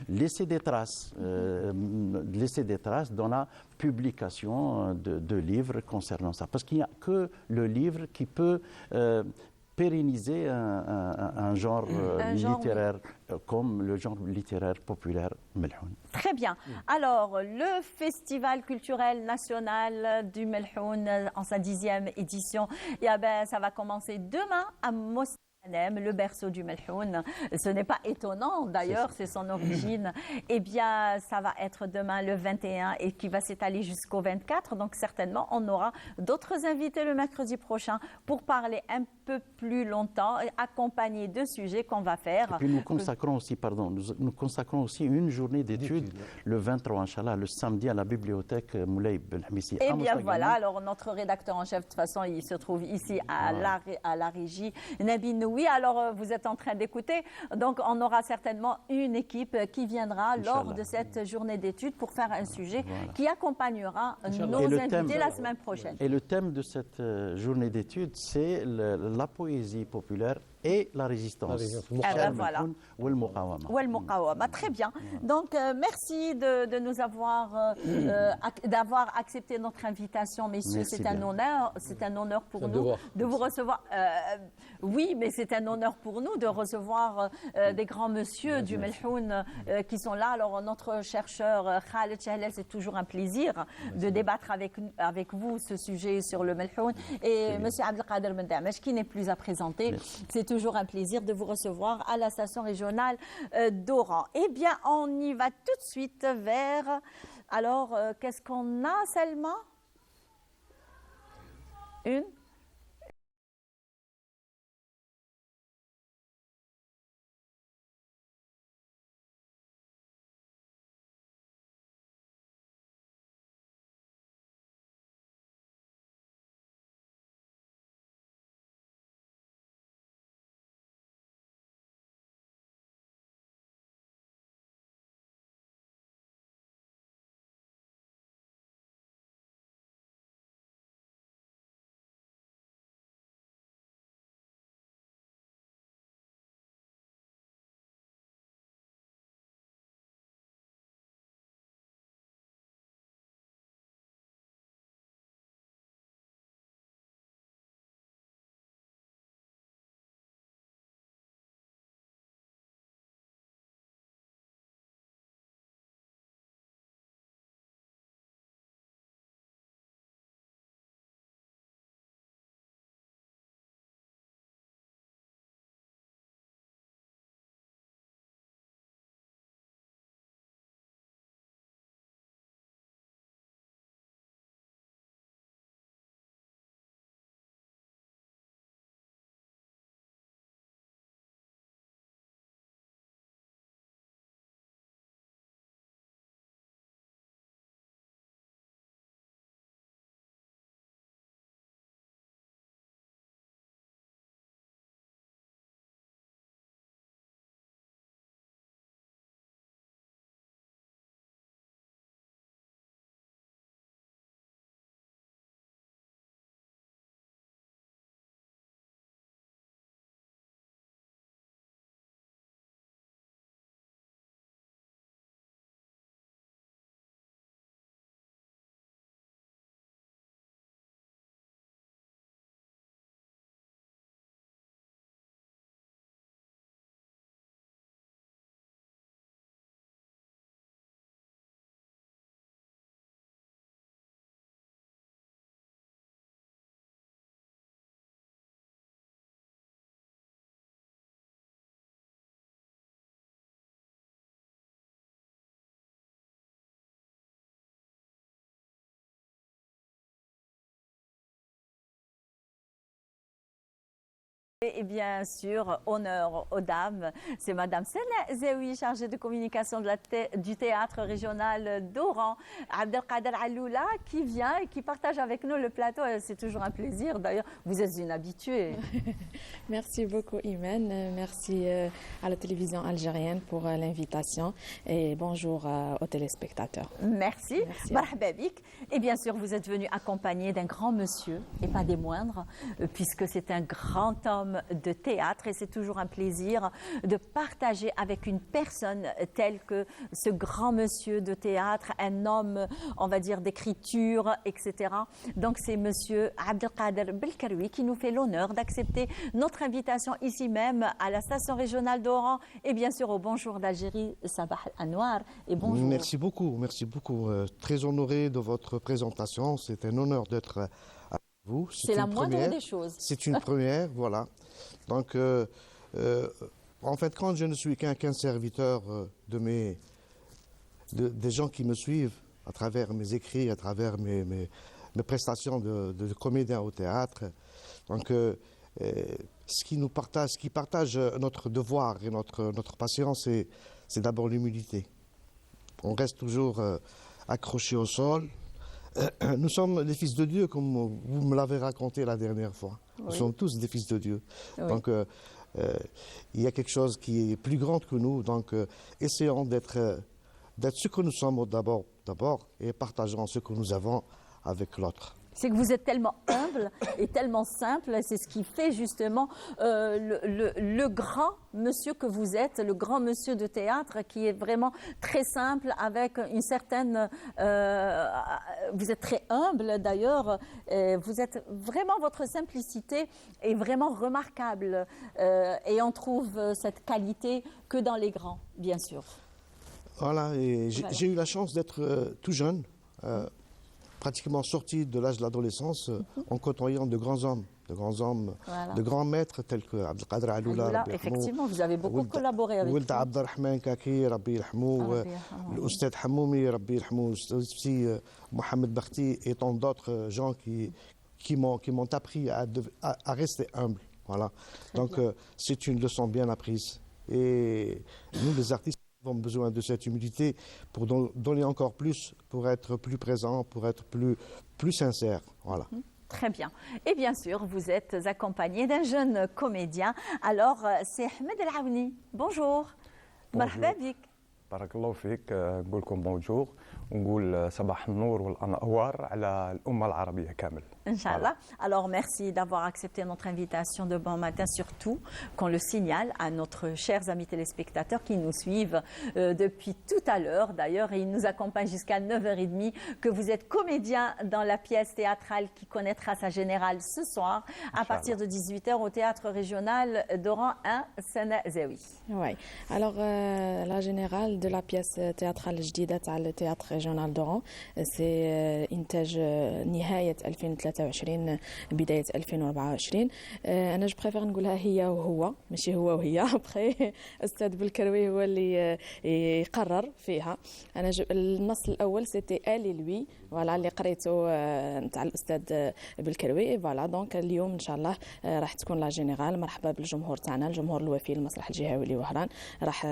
laisser des traces, dans la publication de livres concernant ça. Parce qu'il n'y a que le livre qui peut pérenniser un genre littéraire comme le genre littéraire populaire Melhoun. Très bien. Alors, le Festival culturel national du Melhoun en sa 10e édition, ça va commencer demain à Mos. Le berceau du Melhoun. Ce n'est pas étonnant, d'ailleurs, c'est son origine. Eh bien, ça va être demain le 21 et qui va s'étaler jusqu'au 24. Donc, certainement, on aura d'autres invités le mercredi prochain pour parler un peu plus longtemps, accompagnés de sujets qu'on va faire. Et puis, nous consacrons aussi une journée d'études le 23, Inch'Allah, le samedi à la bibliothèque Moulay Belhamissi. Eh bien, voilà. Alors, notre rédacteur en chef, de toute façon, il se trouve ici à la régie. Nabi Oui, alors vous êtes en train d'écouter. Donc, on aura certainement une équipe qui viendra lors de cette journée d'études pour faire un sujet qui accompagnera nos invités la semaine prochaine. Et le thème de cette journée d'études, c'est la poésie populaire et la résistance. Voilà. Très bien. Donc, merci de nous avoir d'avoir accepté notre invitation, messieurs. C'est un honneur pour nous de vous recevoir. Oui, mais c'est un honneur pour nous de recevoir des grands monsieur du Melhoun qui sont là. Alors, notre chercheur Khaled Chahlel, c'est toujours un plaisir de débattre avec vous ce sujet sur le Melhoun. Et monsieur Abdelkader Ben Damesh, qui n'est plus à présenter, c'est toujours un plaisir de vous recevoir à la station régionale d'Oran. Eh bien, on y va tout de suite vers... Alors, qu'est-ce qu'on a, Selma? Une Et bien sûr, honneur aux dames, c'est Madame Sena Zewi, chargée de communication du théâtre régional d'Oran. Abdelkader Aloula qui vient et qui partage avec nous le plateau. C'est toujours un plaisir. D'ailleurs, vous êtes une habituée. Merci beaucoup, Imen. Merci à la télévision algérienne pour l'invitation et bonjour aux téléspectateurs. Merci. Marhaba bik. Et bien sûr, vous êtes venu accompagné d'un grand monsieur, et pas des moindres, puisque c'est un grand homme de théâtre et c'est toujours un plaisir de partager avec une personne telle que ce grand monsieur de théâtre, un homme, on va dire, d'écriture, etc. Donc c'est monsieur Abdelkader Belkaroui qui nous fait l'honneur d'accepter notre invitation ici même à la station régionale d'Oran et bien sûr au Bonjour d'Algérie, Sabah Anwar et bonjour. Merci beaucoup, merci beaucoup. Très honoré de votre présentation, c'est un honneur d'être vous. C'est la moindre des choses. C'est une première, voilà. Donc, en fait, quand je ne suis qu'un serviteur des gens qui me suivent à travers mes écrits, à travers mes prestations de comédien au théâtre, donc ce qui partage notre devoir et notre passion, c'est d'abord l'humilité. On reste toujours accroché au sol. Nous sommes les fils de Dieu, comme vous me l'avez raconté la dernière fois. Oui. Nous sommes tous des fils de Dieu. Oui. Donc, il y a quelque chose qui est plus grand que nous. Donc, essayons d'être ce que nous sommes d'abord et partageons ce que nous avons avec l'autre. C'est que vous êtes tellement humble et tellement simple, c'est ce qui fait justement le grand monsieur que vous êtes, le grand monsieur de théâtre qui est vraiment très simple avec une certaine... vous êtes très humble d'ailleurs, vous êtes vraiment, votre simplicité est vraiment remarquable et on trouve cette qualité que dans les grands, bien sûr. Voilà, et j'ai eu la chance d'être tout jeune. Pratiquement sorti de l'âge de l'adolescence en côtoyant de grands hommes, voilà. De grands maîtres tels que Abdelkader Aloula. Effectivement, vous avez beaucoup collaboré avec lui. Abdelrahman Kaki, Rabbi Yelhamou, l'Oustad Hamoumi, Rabbi Yelhamou, aussi Mohamed Bakhti et tant d'autres gens qui m'ont appris à rester humble. Voilà. Donc c'est une leçon bien apprise. Et nous, les artistes, avons besoin de cette humilité pour donner encore plus, pour être plus présent, pour être plus sincère. Voilà. Très bien. Et bien sûr, vous êtes accompagné d'un jeune comédien. Alors, c'est Ahmed El Aouni. Bonjour. Marhaba bik. بارك الله فيك نقول لكم بونجور ونقول صباح النور والانوار على الامه العربيه كامل. Inch'Allah. Alors merci d'avoir accepté notre invitation de bon matin, surtout qu'on le signale à nos chers amis téléspectateurs qui nous suivent depuis tout à l'heure d'ailleurs et ils nous accompagnent jusqu'à 9h30 que vous êtes comédien dans la pièce théâtrale qui connaîtra sa générale ce soir à partir de 18h au théâtre régional d'Oran 1 Sena Zewi. Oui. Alors la générale de la pièce théâtrale الجديدة تاع التياتر ريجيونال دوران سي إنتاج نهاية 2023 بداية 2024 أنا جو بريفير نقولها هي وهو ماشي هو وهي أبخي أستاذ بالكروي هو اللي يقرر فيها أنا النص الأول سيتي آلي لوي فوالا اللي قريته تاع الأستاذ بالكروي فوالا دونك اليوم إن شاء الله راح تكون لا جينيرال مرحبا بالجمهور تاعنا الجمهور الوفي المسرح الجهوي لوهران راح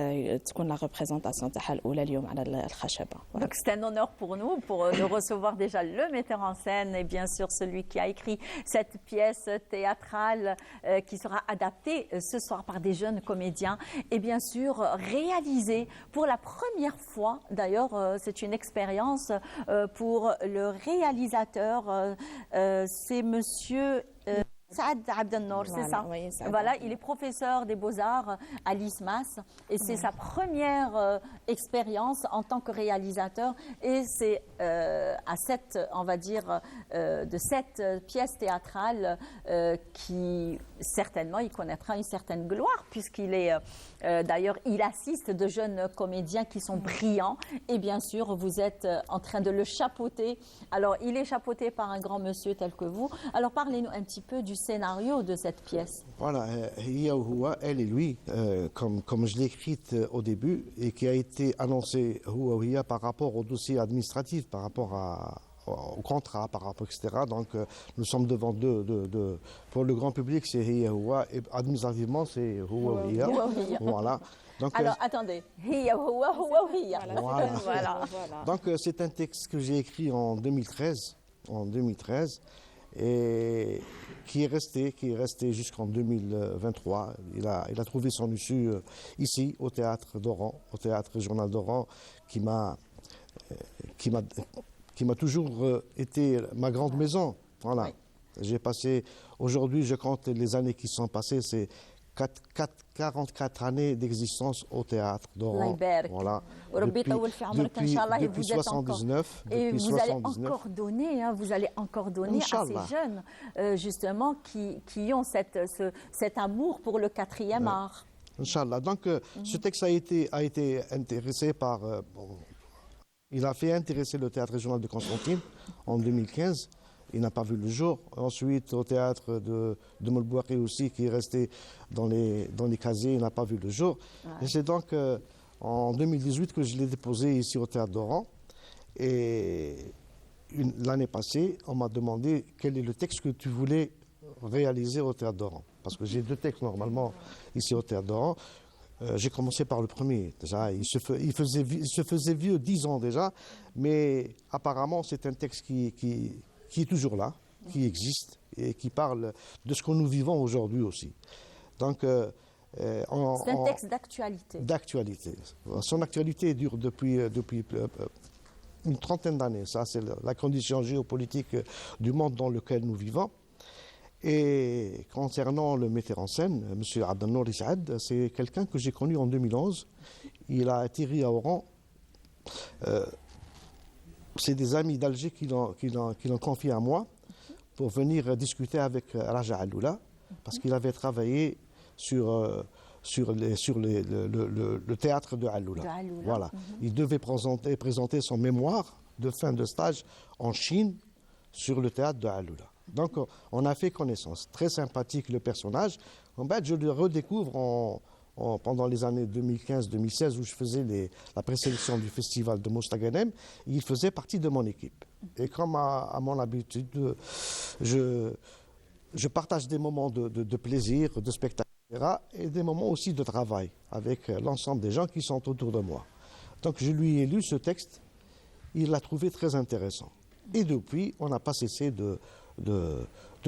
تكون لا ريبريزونطاسيون تاعها الأولى اليوم على الخشبة. Donc c'est un honneur pour nous de recevoir déjà le metteur en scène et bien sûr celui qui a écrit cette pièce théâtrale qui sera adaptée ce soir par des jeunes comédiens et bien sûr réalisée pour la première fois. D'ailleurs, c'est une expérience pour le réalisateur. C'est monsieur... Saad Abdelnour, c'est ça. Oui, voilà, il est professeur des Beaux-Arts à l'ISMAS et c'est sa première expérience en tant que réalisateur et c'est à cette, on va dire, de cette pièce théâtrale qui certainement il connaîtra une certaine gloire puisqu'il est d'ailleurs il assiste de jeunes comédiens qui sont brillants et bien sûr vous êtes en train de le chapeauter. Alors il est chapeauté par un grand monsieur tel que vous. Alors parlez-nous un petit peu du scénario de cette pièce. Voilà, Hiya ou Huwa, elle et lui, comme je l'ai écrite au début et qui a été annoncée Huwa ou Hiya par rapport au dossier administratif, par rapport au contrat par rapport, etc. Donc nous sommes devant pour le grand public, c'est Hiya Huwa, et administrativement, c'est Huwa Hiya. Voilà. Donc, alors attendez, Hiya Huwa, Huwa Hiya. Voilà. Donc c'est un texte que j'ai écrit en 2013, et qui est resté jusqu'en 2023. Il a trouvé son issue ici, au théâtre d'Oran, au théâtre régional d'Oran, qui m'a toujours été ma grande maison. Voilà. Oui. J'ai passé, aujourd'hui, je compte les années qui sont passées, c'est 44 années d'existence au théâtre d'Oran. Voilà. Depuis 79. Et vous allez encore donner, vous allez encore donner à ces jeunes, justement, qui ont cet amour pour le 4e art. Inch'Allah. Donc, ce texte a été intéressé par... il a fait intéresser le théâtre régional de Constantine en 2015. Il n'a pas vu le jour. Ensuite, au théâtre de Moulbouakhi aussi, qui est resté dans les casiers, il n'a pas vu le jour. Ouais. Et c'est donc en 2018 que je l'ai déposé ici au théâtre d'Oran. Et l'année passée, on m'a demandé quel est le texte que tu voulais réaliser au théâtre d'Oran. Parce que j'ai 2 textes normalement ici au théâtre d'Oran. J'ai commencé par le premier. Déjà, il se faisait vieux 10 ans déjà, mais apparemment c'est un texte qui est toujours là, qui existe et qui parle de ce que nous vivons aujourd'hui aussi. Donc, c'est un texte d'actualité. D'actualité. Son actualité dure depuis une trentaine d'années. Ça, c'est la condition géopolitique du monde dans lequel nous vivons. Et concernant le metteur en scène, M. Abdelnour Saad, c'est quelqu'un que j'ai connu en 2011. Il a atterri à Oran. C'est des amis d'Alger qui l'ont confié à moi pour venir discuter avec Raja Aloula, parce qu'il avait travaillé sur le théâtre de Aloula. Voilà. Il devait présenter son mémoire de fin de stage en Chine sur le théâtre de Aloula. Donc on a fait connaissance. Très sympathique le personnage. En fait, je le redécouvre pendant les années 2015-2016 où je faisais la présélection du festival de Mostaganem. Il faisait partie de mon équipe. Et comme à mon habitude, je partage des moments de plaisir, de spectacle, etc., et des moments aussi de travail avec l'ensemble des gens qui sont autour de moi. Donc je lui ai lu ce texte. Il l'a trouvé très intéressant. Et depuis, on n'a pas cessé de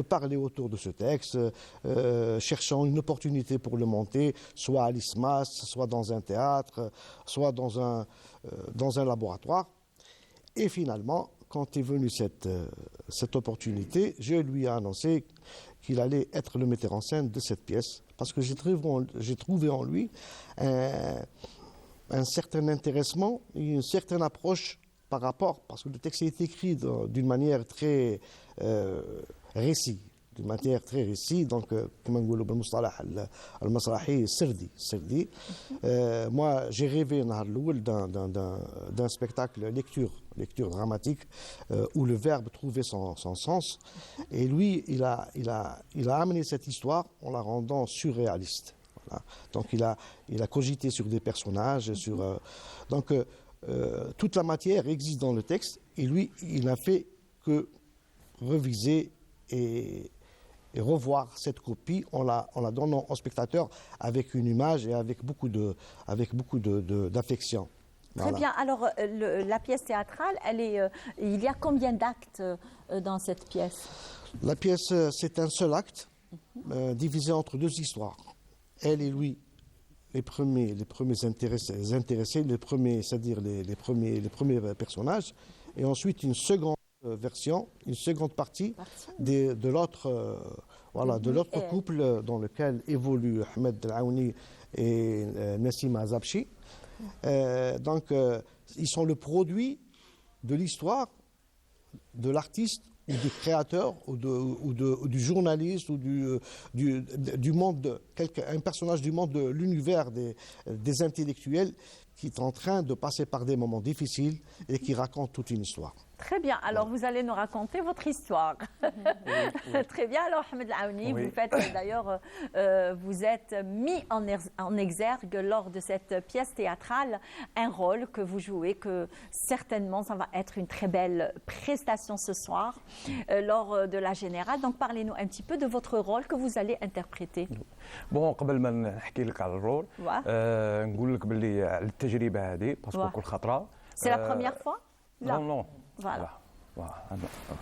parler autour de ce texte, cherchant une opportunité pour le monter, soit à l'ISMAS, soit dans un théâtre, soit dans un laboratoire. Et finalement, quand est venue cette opportunité, je lui ai annoncé qu'il allait être le metteur en scène de cette pièce, parce que j'ai trouvé en lui un certain intéressement, une certaine approche par rapport, parce que le texte est écrit d'une manière très récit, donc comme on dit al-masrahi sirdi. Moi, j'ai rêvé d'un spectacle lecture dramatique où le verbe trouvait son sens, et lui, il a amené cette histoire en la rendant surréaliste. Voilà. Donc il a cogité sur des personnages, toute la matière existe dans le texte, et lui, il n'a fait que reviser et revoir cette copie en la donnant au spectateur avec une image et avec beaucoup d'affection. Très bien. Alors, la pièce théâtrale, il y a combien d'actes dans cette pièce? La pièce, c'est un seul acte, divisé entre 2 histoires. Elle et lui. Les premiers intéressés, c'est-à-dire les premiers personnages, et ensuite une seconde version, une seconde partie de l'autre couple dans lequel évoluent Ahmed Aouni et Nassima Zabchi. Donc, ils sont le produit de l'histoire de l'artiste ou du créateur ou du journaliste ou du monde, un personnage du monde de l'univers des intellectuels qui est en train de passer par des moments difficiles et qui raconte toute une histoire. Très bien. Alors, vous allez nous raconter votre histoire. Très bien. Alors, Ahmed Laouni, vous faites d'ailleurs, vous êtes mis en exergue lors de cette pièce théâtrale, un rôle que vous jouez, que certainement, ça va être une très belle prestation ce soir lors de la Générale. Donc, parlez-nous un petit peu de votre rôle que vous allez interpréter. بون قبل ما نحكي لك على الرول نقول لك باللي على التجربه هذه باسكو كل خطره C'est la première fois? Non, non. Voilà.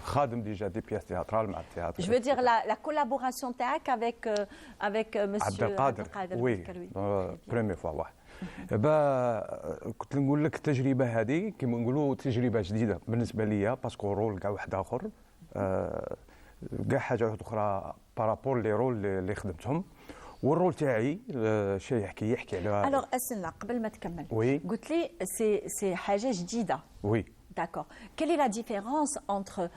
خادم déjà des pièces théâtrales مع التياتر. Je veux dire la collaboration théâtre avec monsieur Abdelkader. Oui, première fois واحد. كنت نقول لك التجربه هذه كما نقولوا تجربه جديده بالنسبه ليا باسكو رول كاع واحد اخر كاع حاجه اخرى بارابور لي رول اللي خدمتهم. والرول تاعي شي يحكي على Alors استنى قبل ما تكمل. قلت لي سي حاجه جديده. Oui. D'accord. Quelle est la différence entre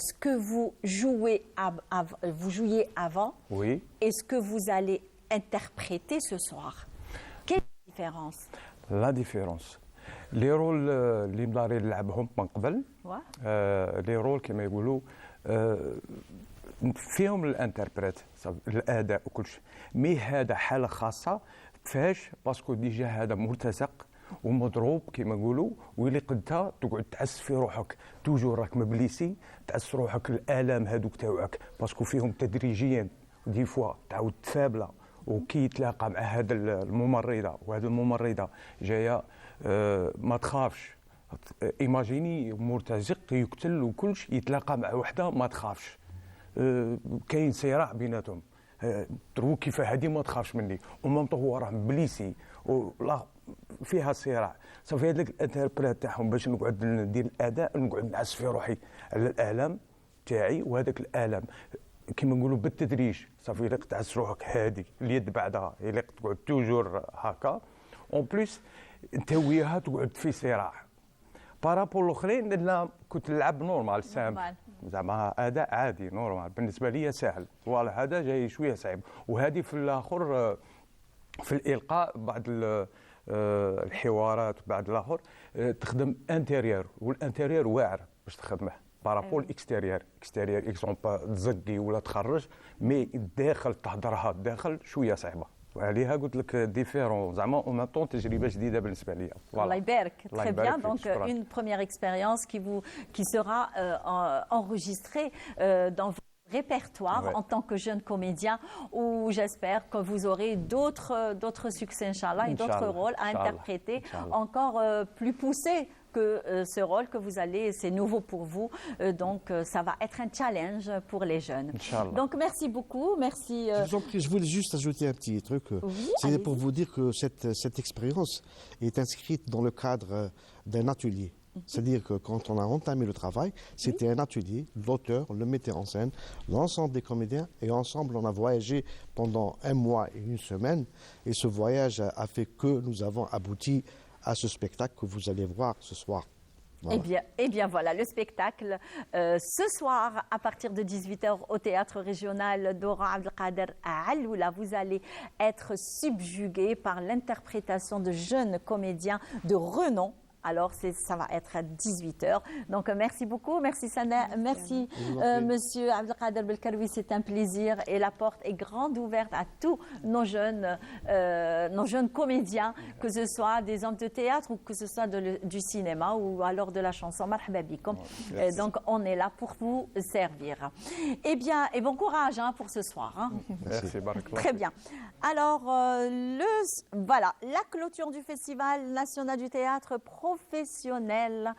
ce que vous jouiez avant et ce que vous allez interpréter ce soir? Quelle est la différence? La différence. Les rôles اللي مداري نلعبهم من قبل لي رول كما يقولوا فيهم الانتربريت الاداء وكل شيء مي هذا حاله خاصه فاش باسكو ديجا هذا مرتزق ومضروب كما نقولوا واللي قدها تقعد تعس في روحك توجور راك مبليسي تعس روحك الالام هذوك تاعك باسكو فيهم تدريجيا دي فوا تعاود تفابله وكي يتلاقى مع هذا الممرضه وهذه الممرضه جايه ما تخافش ايماجيني مرتزق يقتل وكلش يتلاقى مع وحده ما تخافش كاين صراع بيناتهم ترو كيف هذه ما تخافش مني ومام هو راه مبليسي ولا فيها صراع صافي هذاك الانتربريت تاعهم باش نقعد ندير الاداء نقعد نعس في روحي على الالم تاعي وهذاك الالم كيما نقولوا بالتدريج صافي لك تعس روحك هادي اليد بعدها اللي تقعد توجور هكا اون بليس انت وياها تقعد في صراع بارابول الاخرين لا كنت نلعب نورمال سامح زعما اداء عادي نورمال بالنسبه لي سهل فوالا هذا جاي شويه صعيب وهذه في الاخر في الالقاء بعض الحوارات بعد الاخر تخدم انتيريور والانتيريور واعر باش تخدمه بارابول اكستيريور اكزومبل تزقي ولا تخرج مي الداخل تهضرها الداخل شويه صعيبه وعليها قلت لك ديفيرون زعما اون ميم طون تجربه جديده بالنسبه لي. الله يبارك. Très bien. Donc une première expérience qui sera enregistrée dans votre répertoire en tant que jeune comédien où j'espère que vous aurez d'autres succès inchallah et d'autres rôles à interpréter encore plus poussés que ce rôle que vous allez, c'est nouveau pour vous, donc ça va être un challenge pour les jeunes. Donc merci beaucoup, merci. Je voulais juste ajouter un petit truc. C'est pour vous dire que cette expérience est inscrite dans le cadre d'un atelier. C'est-à-dire que quand on a entamé le travail, c'était un atelier, l'auteur, le metteur en scène, l'ensemble des comédiens, et ensemble on a voyagé pendant un mois et une semaine, et ce voyage a fait que nous avons abouti à ce spectacle que vous allez voir ce soir. Voilà. Eh bien voilà, le spectacle ce soir à partir de 18h au théâtre régional d'Oran Abdelkader à Aloula. Vous allez être subjugué par l'interprétation de jeunes comédiens de renom. Alors, ça va être à 18h. Donc, merci beaucoup. Merci Sana. Merci Monsieur Abdelkader Belkaroui. C'est un plaisir. Et la porte est grande ouverte à tous nos jeunes comédiens, que ce soit des hommes de théâtre ou que ce soit du cinéma ou alors de la chanson. Marhaba bikoum. Donc, on est là pour vous servir. Eh bien, et bon courage pour ce soir. Merci. Très bien. Alors, voilà, la clôture du Festival national du théâtre professionnel,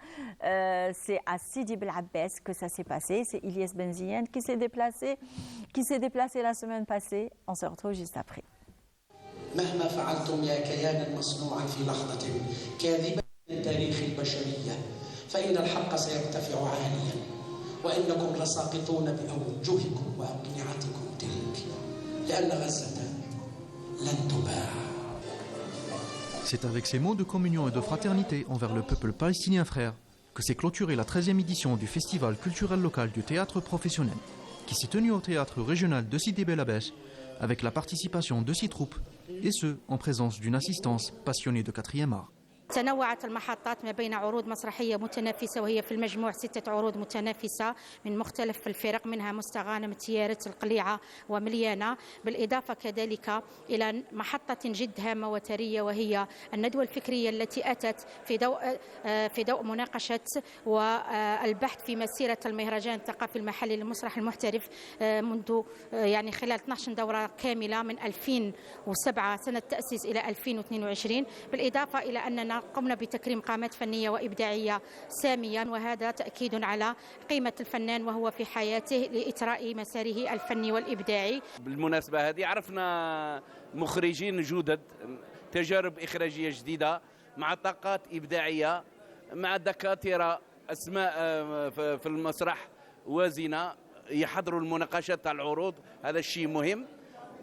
c'est à Sidi Bel Abbès que ça s'est passé. C'est Ilyes Benziyen qui s'est déplacé la semaine passée. On se retrouve juste après. مهما فعلتم يا كيانا مصنوعا في لحظة كاذبة من تاريخ البشرية فإن الحق سيرتفع عاليا وإنكم لساقطون بأوجهكم وأقنعتكم تلك لأن غزة لن تباع. C'est avec ces mots de communion et de fraternité envers le peuple palestinien frère que s'est clôturée la 13e édition du Festival culturel local du théâtre professionnel, qui s'est tenu au théâtre régional de Sidi Bel Abbès, avec la participation de 6 troupes, et ce, en présence d'une assistance passionnée de 4e art. تنوعت المحطات ما بين عروض مسرحية متنافسة، وهي في المجموع 6 عروض متنافسة من مختلف الفرق، منها مستغانم، تيارة، القليعة ومليانة، بالإضافة كذلك إلى محطة جد هامة وثرية وهي الندوة الفكرية التي أتت في ضوء مناقشة والبحث في مسيرة المهرجان الثقافي المحلي للمسرح المحترف منذ يعني خلال 12 دورة كاملة من 2007 سنة تأسيس إلى 2022، بالإضافة إلى أننا قمنا بتكريم قامات فنية وإبداعية سامية، وهذا تأكيد على قيمة الفنان وهو في حياته لإثراء مساره الفني والإبداعي. بالمناسبة هذه عرفنا مخرجين جدد، تجارب إخراجية جديدة مع طاقات إبداعية، مع دكاترة أسماء في المسرح وازنة يحضروا المناقشات تاع العروض. هذا الشيء مهم.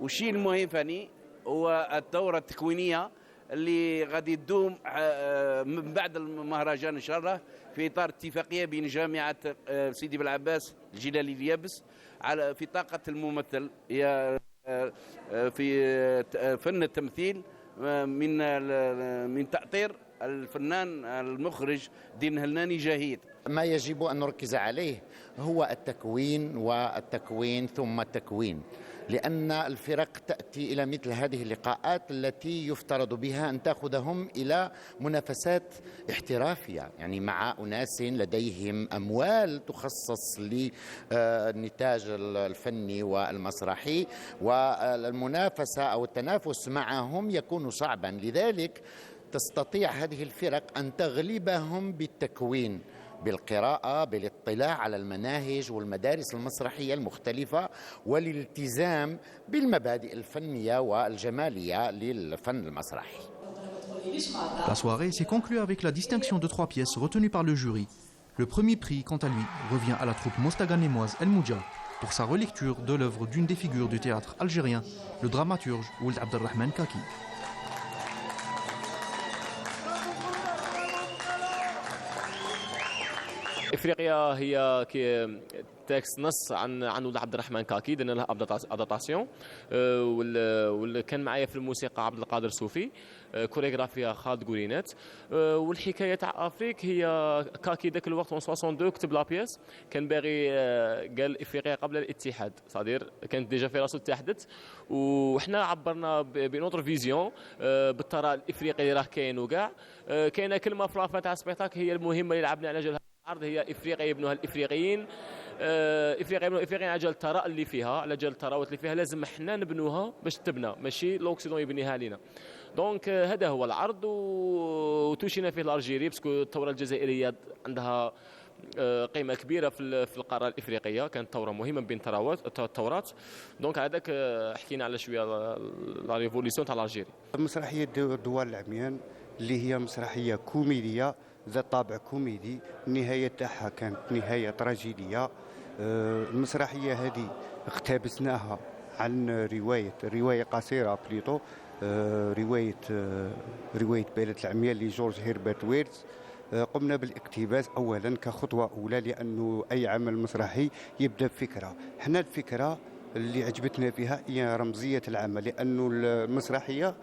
والشيء المهم ثاني هو الدورة التكوينية اللي غادي تدوم من بعد المهرجان ان شاء الله في اطار اتفاقيه بين جامعه سيدي بن-العباس الجلالي اليابس في طاقه الممثل في فن التمثيل من تأطير الفنان المخرج دين هلناني جاهيد. ما يجب أن نركز عليه هو التكوين والتكوين ثم التكوين، لأن الفرق تأتي إلى مثل هذه اللقاءات التي يفترض بها أن تأخذهم إلى منافسات احترافية، يعني مع أناس لديهم أموال تخصص للنتاج الفني والمسرحي، والمنافسة أو التنافس معهم يكون صعبا. لذلك تستطيع هذه الفرق أن تغلبهم بالتكوين، بالقراءة، بالاطلاع على المناهج والمدارس المسرحية المختلفة، والالتزام بالمبادئ الفنية والجمالية للفن المسرحي. La soirée s'est conclue avec la distinction de 3 pièces retenues par le jury. Le premier prix, quant à lui, revient à la troupe mostaganémoise El Moudja pour sa relecture de l'œuvre d'une des figures du théâtre algérien, le dramaturge Ould Abdelrahman Kaki. افريقيا هي تكست نص عن ولد عبد الرحمن كاكي، درنا له ادابتاسيون، واللي كان معايا في الموسيقى عبد القادر صوفي، كوريغرافيا خالد قولينات، والحكايه تاع افريك هي كاكي ذاك الوقت 62 كتب لا بياس، كان باغي قال افريقيا قبل الاتحاد، صادير كانت ديجا في راسو اتحدت، وحنا عبرنا بنوتر فيزيون بالثراء الافريقي اللي راه كاين وكاع. كاينه كلمه في لافان تاع سبيكتاكل هي المهمه اللي لعبنا على جال العرض، هي افريقيا يبنوها الافريقيين، افريقيا يبنوها الافريقيين على جال الثراء اللي فيها، على جال الثروات اللي فيها، لازم احنا نبنوها باش تبنى، ماشي لوكسيدون يبنيها علينا. دونك هذا هو العرض، وتوشينا فيه الالجيري باسكو الثوره الجزائريه عندها قيمه كبيره في القاره الافريقيه، كانت ثوره مهمه بين الثورات. دونك هذاك حكينا على شويه لا ريفوليسيون تاع الالجيري. مسرحيه دوار العميان اللي هي مسرحيه كوميديه ذات طابع كوميدي، النهايه تاعها كانت نهايه تراجيديه. المسرحيه هذه اقتبسناها عن روايه قصيره بليطو، روايه بلد العميان لجورج هيربرت ويلز. قمنا بالاقتباس اولا كخطوه اولى، لانه اي عمل مسرحي يبدا بفكره. حنا الفكره اللي عجبتنا فيها هي رمزيه العمل، لانه المسرحيه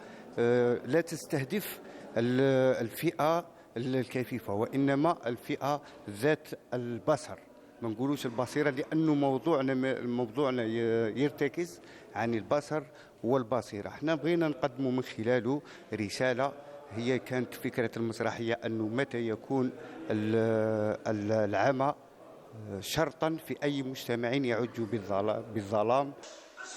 لا تستهدف الفئه الكفيفه، وانما الفئه ذات البصر، ما نقولوش البصيره، لانه موضوعنا يرتكز عن البصر والبصيره. احنا بغينا نقدموا من خلاله رساله، هي كانت فكره المسرحيه انه متى يكون العمى شرطا في اي مجتمع يعج بالظلام.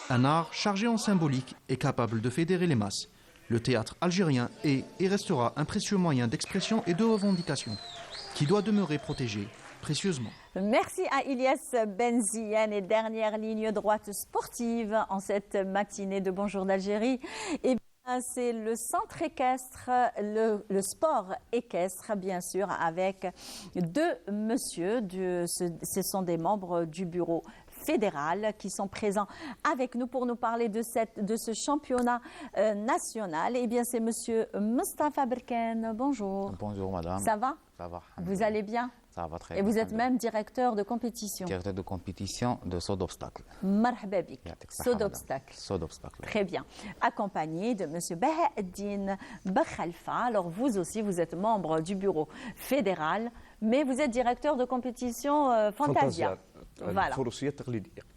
Un art chargé en symbolique et capable de fédérer les masses. Le théâtre algérien est et restera un précieux moyen d'expression et de revendication qui doit demeurer protégé précieusement. Merci à Ilyas Benziane et dernière ligne droite sportive en cette matinée de Bonjour d'Algérie. Et c'est le centre équestre, le sport équestre, bien sûr, avec 2 messieurs. Ce sont des membres du bureau fédéral qui sont présents avec nous pour nous parler de ce championnat national. Eh bien, c'est monsieur Mostafa Berken. Bonjour. Bonjour, madame. Ça va? Ça va. Vous allez bien? Ça va très Et bien. vous êtes même directeur de compétition. Directeur de compétition de saut d'obstacle. Marhaba bik. Saut d'obstacle. Saut d'obstacle. Très bien. Accompagné de M. Baha'eddine Bakhalfa. Alors vous aussi, vous êtes membre du bureau fédéral, mais vous êtes directeur de compétition Fantasia. Voilà.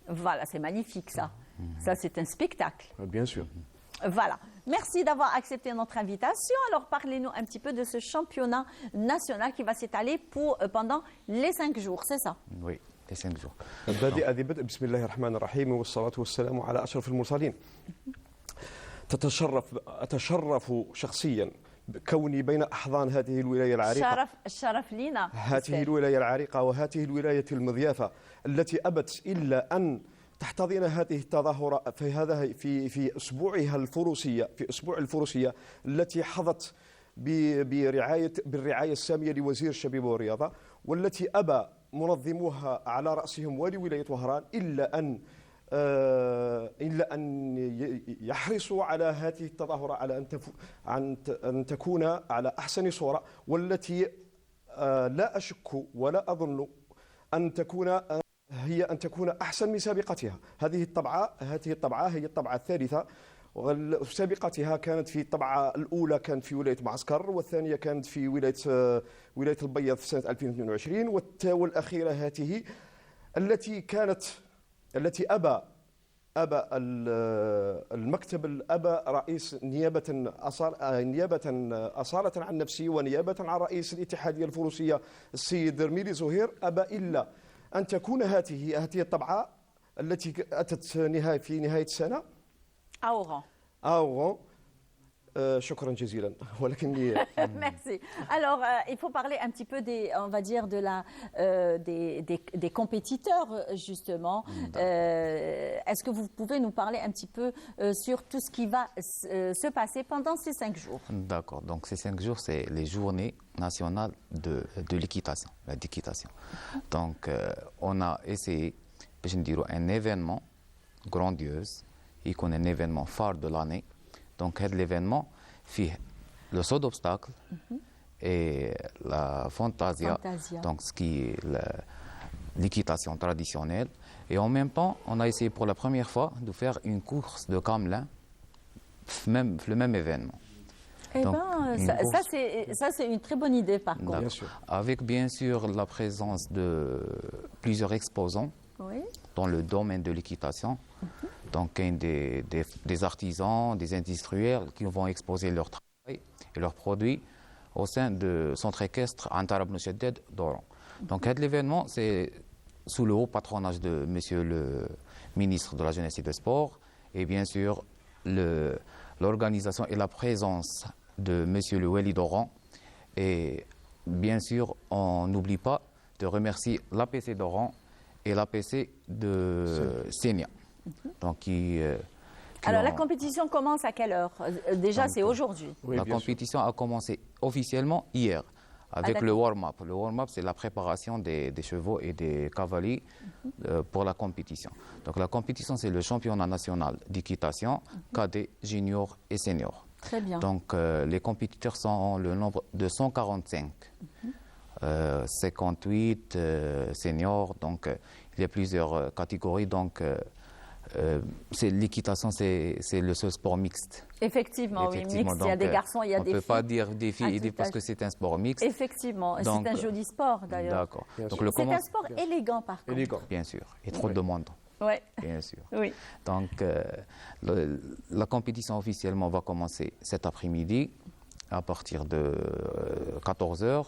Voilà, c'est magnifique ça. Ça, c'est un spectacle. Bien sûr. Voilà. Merci d'avoir accepté notre invitation. Alors, parlez-nous un petit peu de ce championnat national qui va s'étaler pendant les 5 jours, c'est ça? Oui, les 5 jours. بسم الله الرحمن الرحيم والصلاة والسلام على أشرف المرسلين. أتشرف شخصيا كوني بين أحضان هذه الولاية العريقة. الشرف لينا. هذه الولاية العريقة وهذه الولاية المضيافة التي أبت إلا أن تحتضن هذه التظاهرة في أسبوعها الفروسية، في أسبوع الفروسية التي حظت بالرعاية السامية لوزير الشباب والرياضة، والتي أبى منظموها على رأسهم والي ولاية وهران إلا أن يحرصوا على هذه التظاهرة على أن تكون على أحسن صورة، والتي لا أشك ولا أظن أن تكون أحسن من سابقتها. هذه الطبعة هي الطبعة الثالثة، وسابقتها كانت في الطبعة الأولى كانت في ولاية معسكر، والثانية كانت في ولاية البيض في سنة 2022، والأخيرة هذه التي أبى المكتب رئيس نيابة أصالة عن نفسي ونيابة عن رئيس الاتحادية الفروسية السيد رميلي زهير، أبى إلا أن تكون هذه الطبعة التي أتت في نهاية السنة أوغون. شكرا جزيلا. ولكن Merci. Alors, il faut parler un petit peu des compétiteurs, justement. Est-ce que vous pouvez nous parler un petit peu sur tout ce qui va se passer pendant ces 5 jours? D'accord. Donc, ces 5 jours, c'est les journées nationales de l'équitation, d'équitation. Donc, on a essayé, je dirais, un événement grandiose, et qu'on est un événement phare de l'année. Donc, l'événement fait le saut d'obstacle et la fantasia, donc ce qui est l'équitation traditionnelle. Et en même temps, on a essayé pour la première fois de faire une course de camelin, le même événement. Eh bien, ça c'est une très bonne idée par contre. Bien sûr. Avec bien sûr la présence de plusieurs exposants dans le domaine de l'équitation. Donc des artisans, des industriels qui vont exposer leur travail et leurs produits au sein du centre équestre Antarab Nouchedded d'Oran. Donc l'événement, c'est sous le haut patronage de Monsieur le ministre de la Jeunesse et des Sports, et bien sûr l'organisation et la présence de Monsieur le Wali d'Oran. Et bien sûr, on n'oublie pas de remercier l'APC d'Oran et l'APC de Sénia. Donc, alors, la compétition commence à quelle heure? Déjà, c'est aujourd'hui. La compétition a commencé officiellement hier avec le warm-up. Le warm-up, c'est la préparation des chevaux et des cavaliers pour la compétition. Donc, la compétition, c'est le championnat national d'équitation, cadet, junior et senior. Très bien. Donc, les compétiteurs sont le nombre de 145. 58 seniors, donc il y a plusieurs catégories. Donc, l'équitation, c'est le seul sport mixte. Effectivement, oui, mixte. Donc, il y a des garçons, il y a des filles. On ne peut pas dire des filles parce que c'est un sport mixte. Effectivement, c'est un joli sport d'ailleurs. D'accord. C'est un sport élégant par contre. Élégant. Bien sûr, et trop de monde. Oui. Bien sûr. Oui. Donc, la compétition officiellement va commencer cet après-midi à partir de 14h.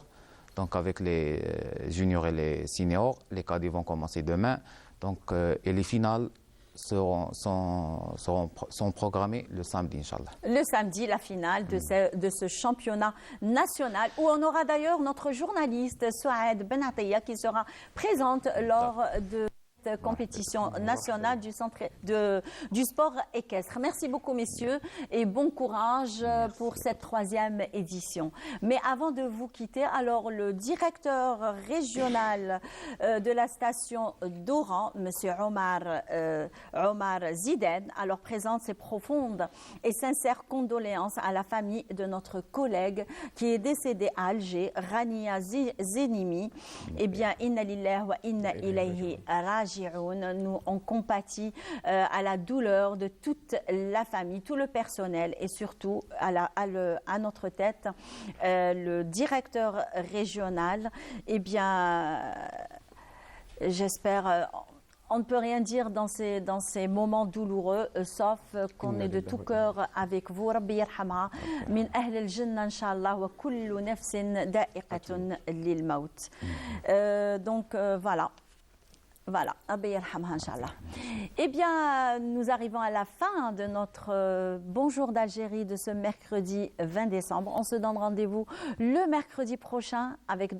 Donc, avec les juniors et les seniors, les cadets vont commencer demain. Donc, et les finales sont programmées le samedi, Inch'Allah. Le samedi, la finale de ce championnat national, où on aura d'ailleurs notre journaliste Souad Benatia qui sera présente lors de cette compétition nationale du sport équestre. Merci beaucoup, messieurs, et bon courage pour cette 3e édition. Mais avant de vous quitter, alors le directeur régional de la station d'Oran, M. Omar Ziden, alors présente ses profondes et sincères condoléances à la famille de notre collègue qui est décédé à Alger, Rania Zenimi. Eh bien, inna lillahi wa inna ilayhi raji'un. Nous, on compatit à la douleur de toute la famille, tout le personnel et surtout à notre tête, le directeur régional. Eh bien, j'espère... On ne peut rien dire dans ces moments douloureux, sauf qu'on est de tout cœur avec vous. Rabbi yarhamha min ahl al-jannah inshallah wa kullu nafsin da'iqatun lil maut. Donc voilà. Voilà, Rabbi yarhamha inshallah. Eh bien, nous arrivons à la fin de notre Bonjour d'Algérie de ce mercredi 20 décembre. On se donne rendez-vous le mercredi prochain avec